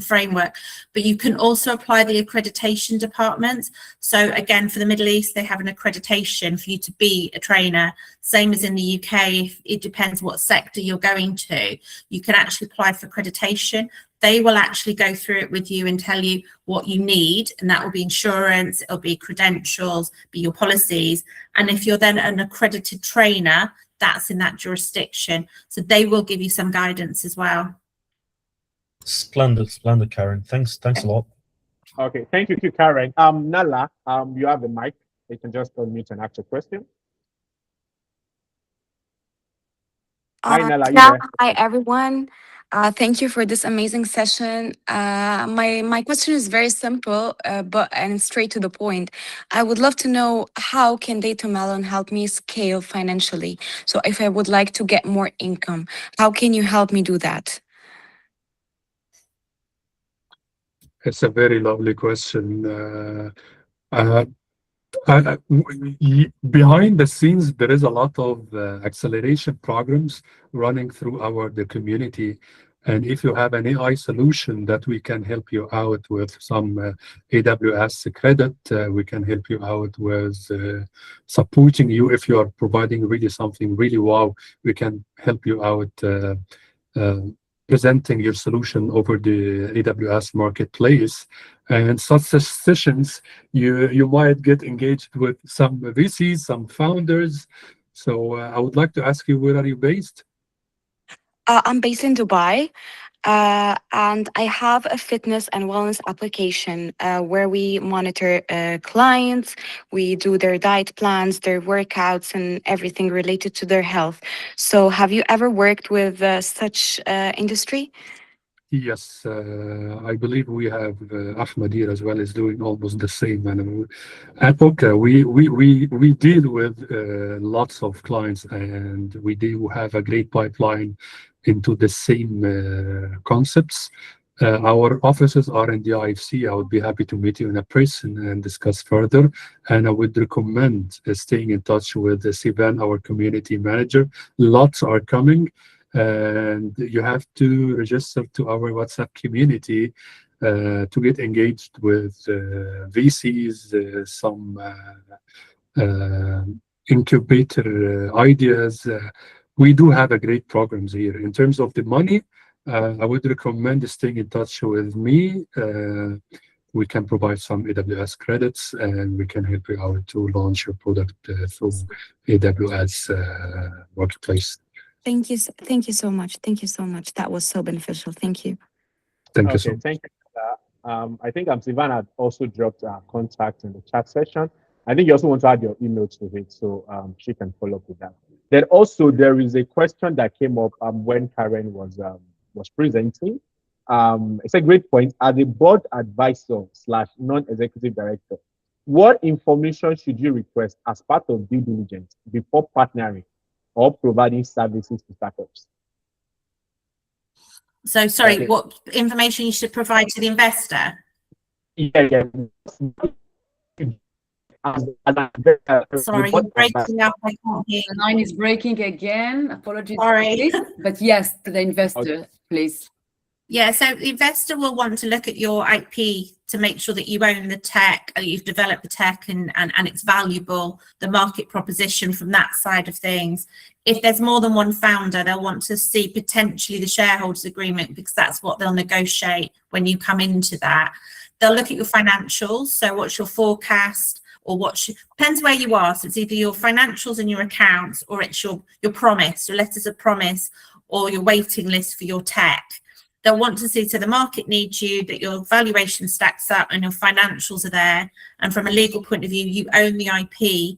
framework, but you can also apply the accreditation department. So again, for the Middle East, they have an accreditation for you to be a trainer. Same as in the UK, it depends what sector you're going to. You can actually apply for accreditation. They will actually go through it with you and tell you what you need, and that will be insurance, it'll be credentials, be your policies. And if you're then an accredited trainer, that's in that jurisdiction. So they will give you some guidance as well. Splendid, Karen. Thanks a lot. Okay, thank you, Karen. Nala, you have the mic. You can just unmute and ask your question. Hi, Nala, you Yeah, there? hi everyone. Thank you for this amazing session. My question is very simple, and straight to the point. I would love to know, how can Data Melon help me scale financially? So if I would like to get more income, how can you help me do that? It's a very lovely question. Behind the scenes, there is a lot of acceleration programs running through the community. And if you have an AI solution that we can help you out with some AWS credit, we can help you out with supporting you. If you are providing really something really wow, we can help you out presenting your solution over the AWS marketplace. And such sessions, you might get engaged with some VCs, some founders. So I would like to ask you, where are you based? I'm based in Dubai. And I have a fitness and wellness application where we monitor clients. We do their diet plans, their workouts, and everything related to their health. So have you ever worked with such industry? Yes, I believe we have Ahmed here as well is doing almost the same. And okay, we deal with lots of clients, and we do have a great pipeline into the same concepts. Our offices are in the IFC. I would be happy to meet you in person and discuss further. And I would recommend staying in touch with Sivan, our community manager. Lots are coming. And you have to register to our WhatsApp community to get engaged with VCs, some incubator ideas. We do have a great programs here. In terms of the money, I would recommend staying in touch with me. We can provide some AWS credits, and we can help you out to launch your product through AWS marketplace. Thank you. Thank you so much. Thank you so much. That was so beneficial. Thank you. Thank you so Okay, much. thank you for that. I think Sivan had also dropped our contact in the chat session. I think you also want to add your email to it, so she can follow up with that. Then also there is a question that came up when Karen was presenting. It's a great point. As a board advisor / non-executive director, what information should you request as part of due diligence before partnering or providing services to startups? So sorry, Okay. what information you should provide to the investor? Yeah. Sorry, you're breaking up. I can't hear The you. line is breaking again. Apologies. Sorry. Please. But yes, to the investor, please. Yeah, so the investor will want to look at your IP to make sure that you own the tech, you've developed the tech and it's valuable, the market proposition from that side of things. If there's more than one founder, they'll want to see potentially the shareholders agreement, because that's what they'll negotiate when you come into that. They'll look at your financials. So what's your forecast, or depends where you are. So it's either your financials and your accounts, or it's your promise, your letters of promise, or your waiting list for your tech. They'll want to see, so the market needs you, that your valuation stacks up and your financials are there. And from a legal point of view, you own the IP.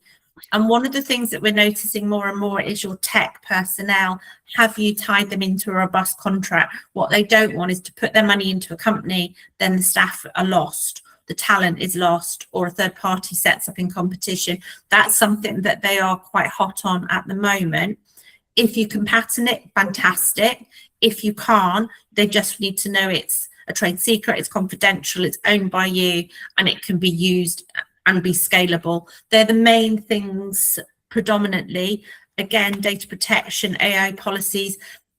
And one of the things that we're noticing more and more is your tech personnel. Have you tied them into a robust contract? What they don't want is to put their money into a company, then the staff are lost, the talent is lost, or a third party sets up in competition. That's something that they are quite hot on at the moment. If you can patent it, fantastic. If you can't, they just need to know it's a trade secret, it's confidential, it's owned by you, and it can be used and be scalable. They're the main things predominantly. Again, data protection, AI policies,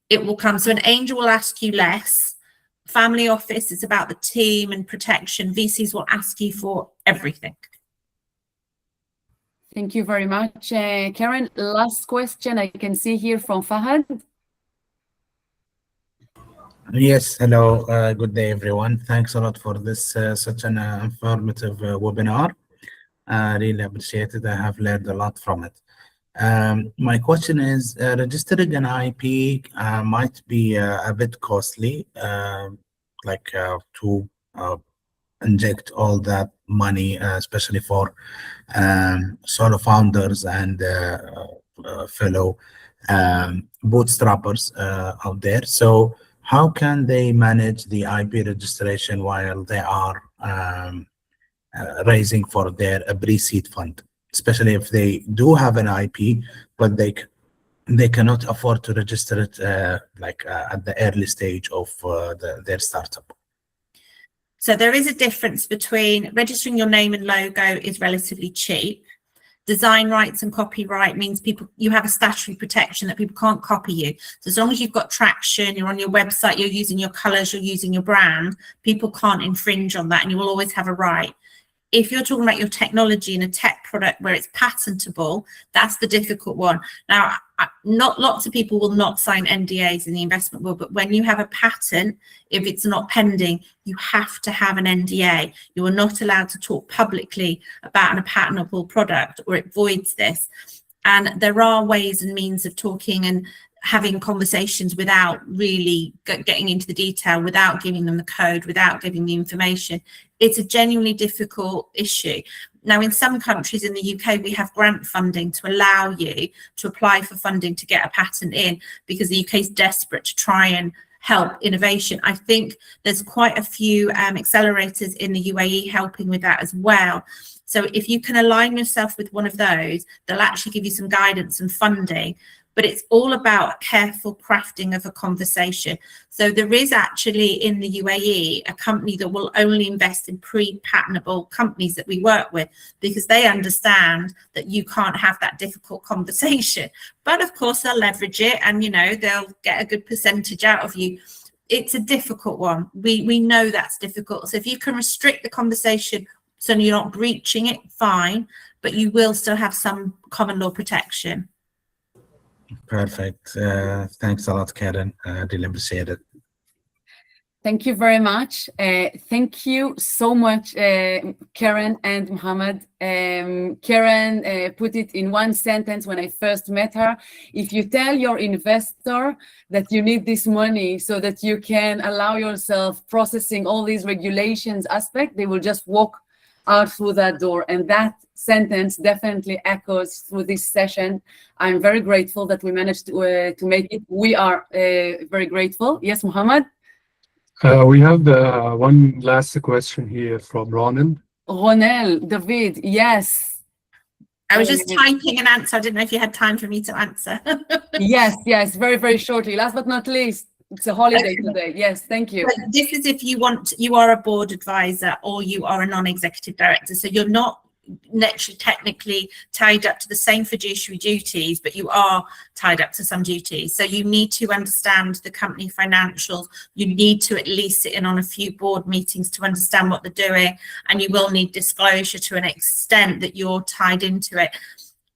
it will come. So an angel will ask you less. Family office is about the team and protection. VCs will ask you for everything. Thank you very much. Karen, last question I can see here from Fahad. Yes, hello, good day everyone. Thanks a lot for this such an informative webinar. I really appreciate it. I have learned a lot from it. My question is, registering an IP might be a bit costly, to inject all that money, especially for solo founders and fellow bootstrappers out there. So how can they manage the IP registration while they are raising for their pre-seed fund, especially if they do have an IP, but they cannot afford to register it at the early stage of their startup? So there is a difference between registering your name and logo is relatively cheap. Design rights and copyright means you have a statutory protection that people can't copy you. So as long as you've got traction, you're on your website, you're using your colors, you're using your brand, people can't infringe on that, and you will always have a right. If you're talking about your technology in a tech product where it's patentable, that's the difficult one. Now, not lots of people will not sign NDAs in the investment world, but when you have a patent, if it's not pending, you have to have an NDA. You are not allowed to talk publicly about a patentable product, or it voids this. And there are ways and means of talking and having conversations without really getting into the detail, without giving them the code, without giving the information. It's a genuinely difficult issue. Now, in some countries in the UK, we have grant funding to allow you to apply for funding to get a patent in, because the UK is desperate to try and help innovation. I think there's quite a few accelerators in the UAE helping with that as well. So if you can align yourself with one of those, they'll actually give you some guidance and funding. But it's all about careful crafting of a conversation. So there is actually in the UAE a company that will only invest in pre-patentable companies that we work with, because they understand that you can't have that difficult conversation. But of course they'll leverage it, and they'll get a good percentage out of you. It's a difficult one. We know that's difficult. So if you can restrict the conversation so you're not breaching it, fine, but you will still have some common law protection. Perfect. Thanks a lot, Karen. I really appreciate it. Thank you very much. Thank you so much, Karen and Mohammed. Karen put it in one sentence when I first met her. If you tell your investor that you need this money so that you can allow yourself processing all these regulations aspect, they will just walk out through that door. And that sentence definitely echoes through this session. I'm very grateful that we managed to make it. We are very grateful. Yes, Mohammed? We have one last question here from Ronan. Ronel, David, yes. I was just typing an answer. I didn't know if you had time for me to answer. Yes, very, very shortly. Last but not least, it's a holiday today. Yes, thank you. But this is if you are a board advisor or you are a non-executive director. So you're not naturally technically tied up to the same fiduciary duties, but you are tied up to some duties. So you need to understand the company financials. You need to at least sit in on a few board meetings to understand what they're doing, and you will need disclosure to an extent that you're tied into it.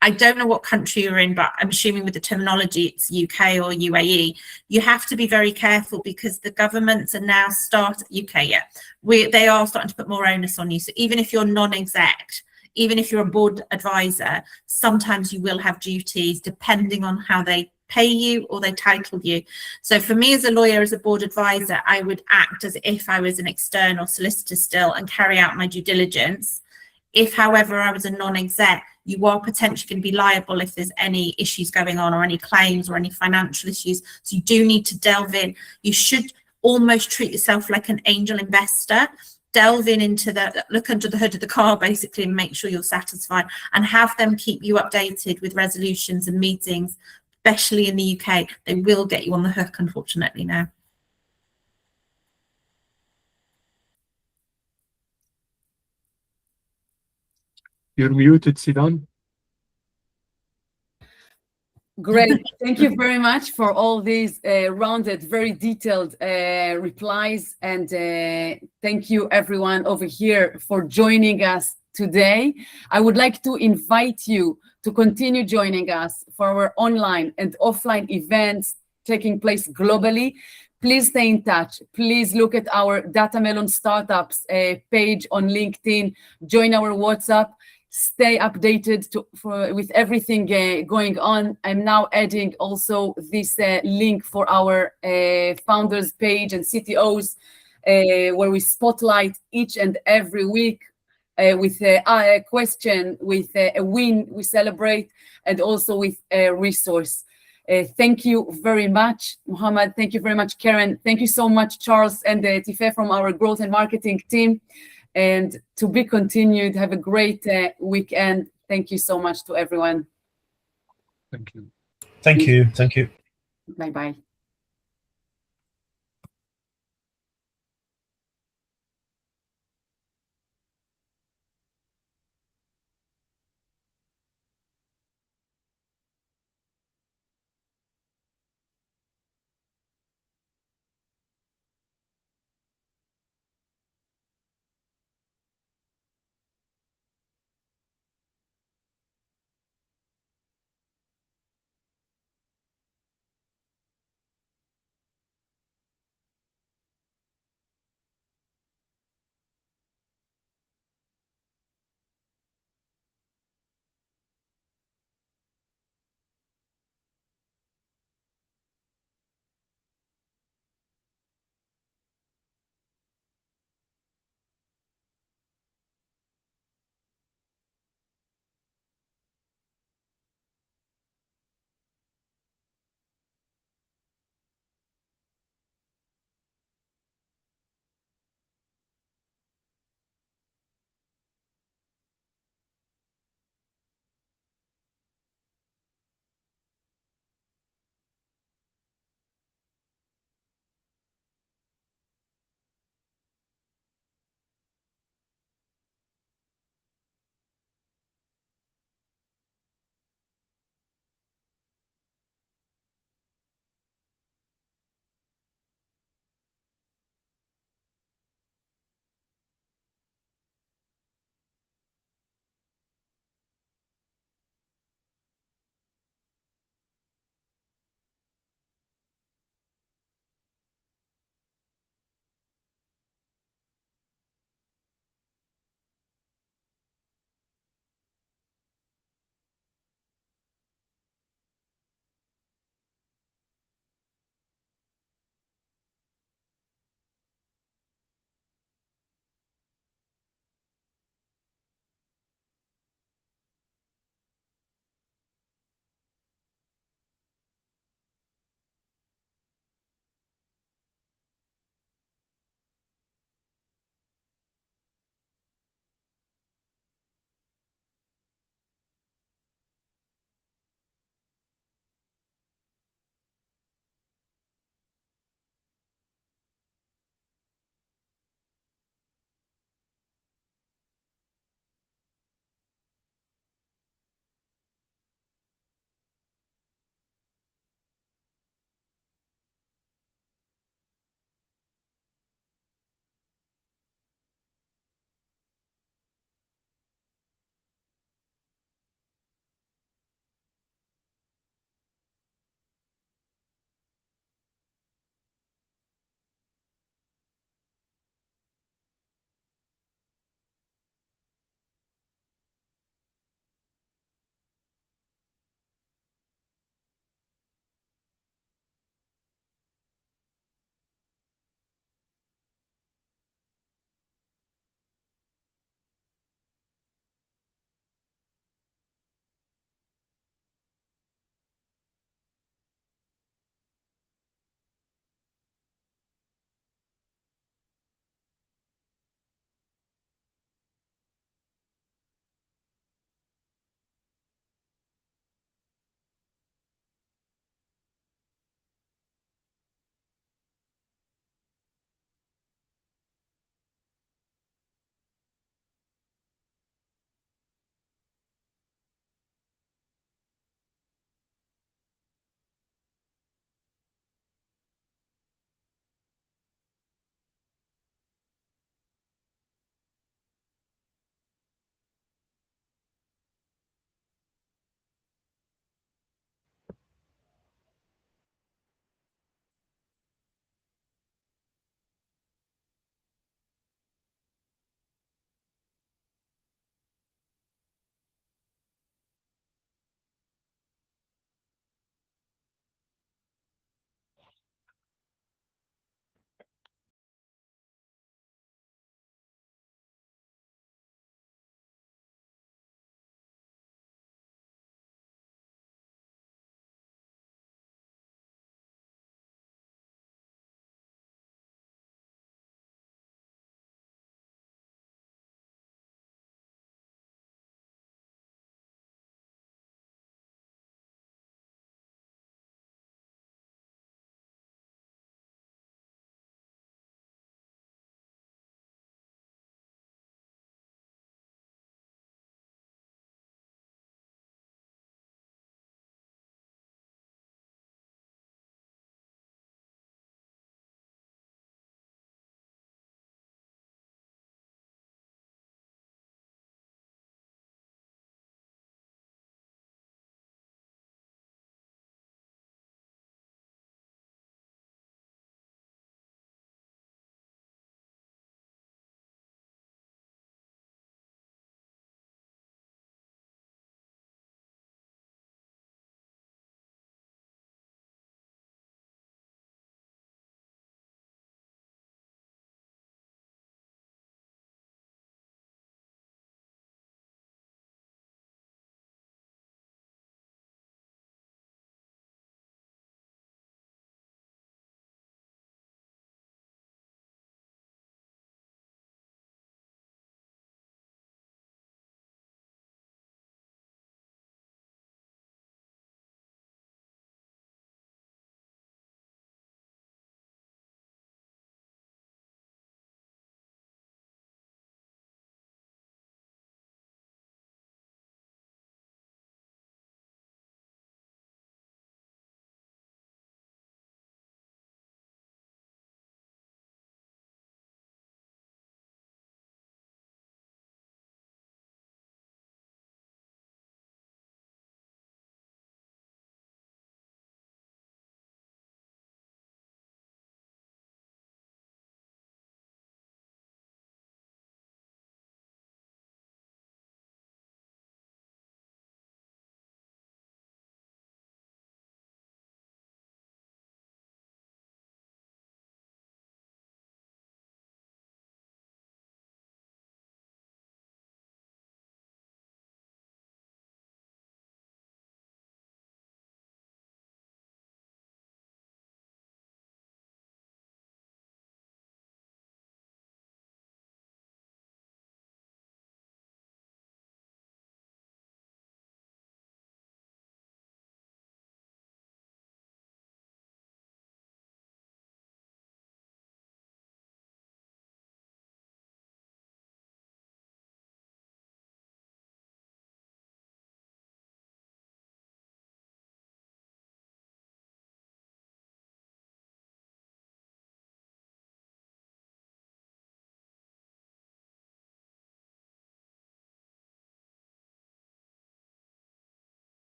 I don't know what country you're in, but I'm assuming with the terminology, it's UK or UAE. You have to be very careful because the governments are now they are starting to put more onus on you. So even if you're non-exec, even if you're a board advisor, sometimes you will have duties depending on how they pay you or they title you. So for me as a lawyer, as a board advisor, I would act as if I was an external solicitor still and carry out my due diligence. If, however, I was a non-exec, you are potentially going to be liable if there's any issues going on or any claims or any financial issues. So you do need to delve in. You should almost treat yourself like an angel investor. Delve into look under the hood of the car basically and make sure you're satisfied, and have them keep you updated with resolutions and meetings especially in the UK, they will get you on the hook, unfortunately, now. You're muted, Sidan. Great. Thank you very much for all these rounded, very detailed replies. And thank you everyone over here for joining us today. I would like to invite you to continue joining us for our online and offline events taking place globally. Please stay in touch. Please look at our Datamelon Startups page on LinkedIn. Join our WhatsApp. Stay updated with everything going on. I'm now adding also this link for our founders page and CTOs, where we spotlight each and every week with a question, with a win we celebrate, and also with a resource. Thank you very much, Muhammad. Thank you very much, Karen. Thank you so much, Charles and Tifeh from our growth and marketing team. And to be continued. Have a great weekend. Thank you so much to everyone. Thank you. Thank you. Thank you. Bye-bye.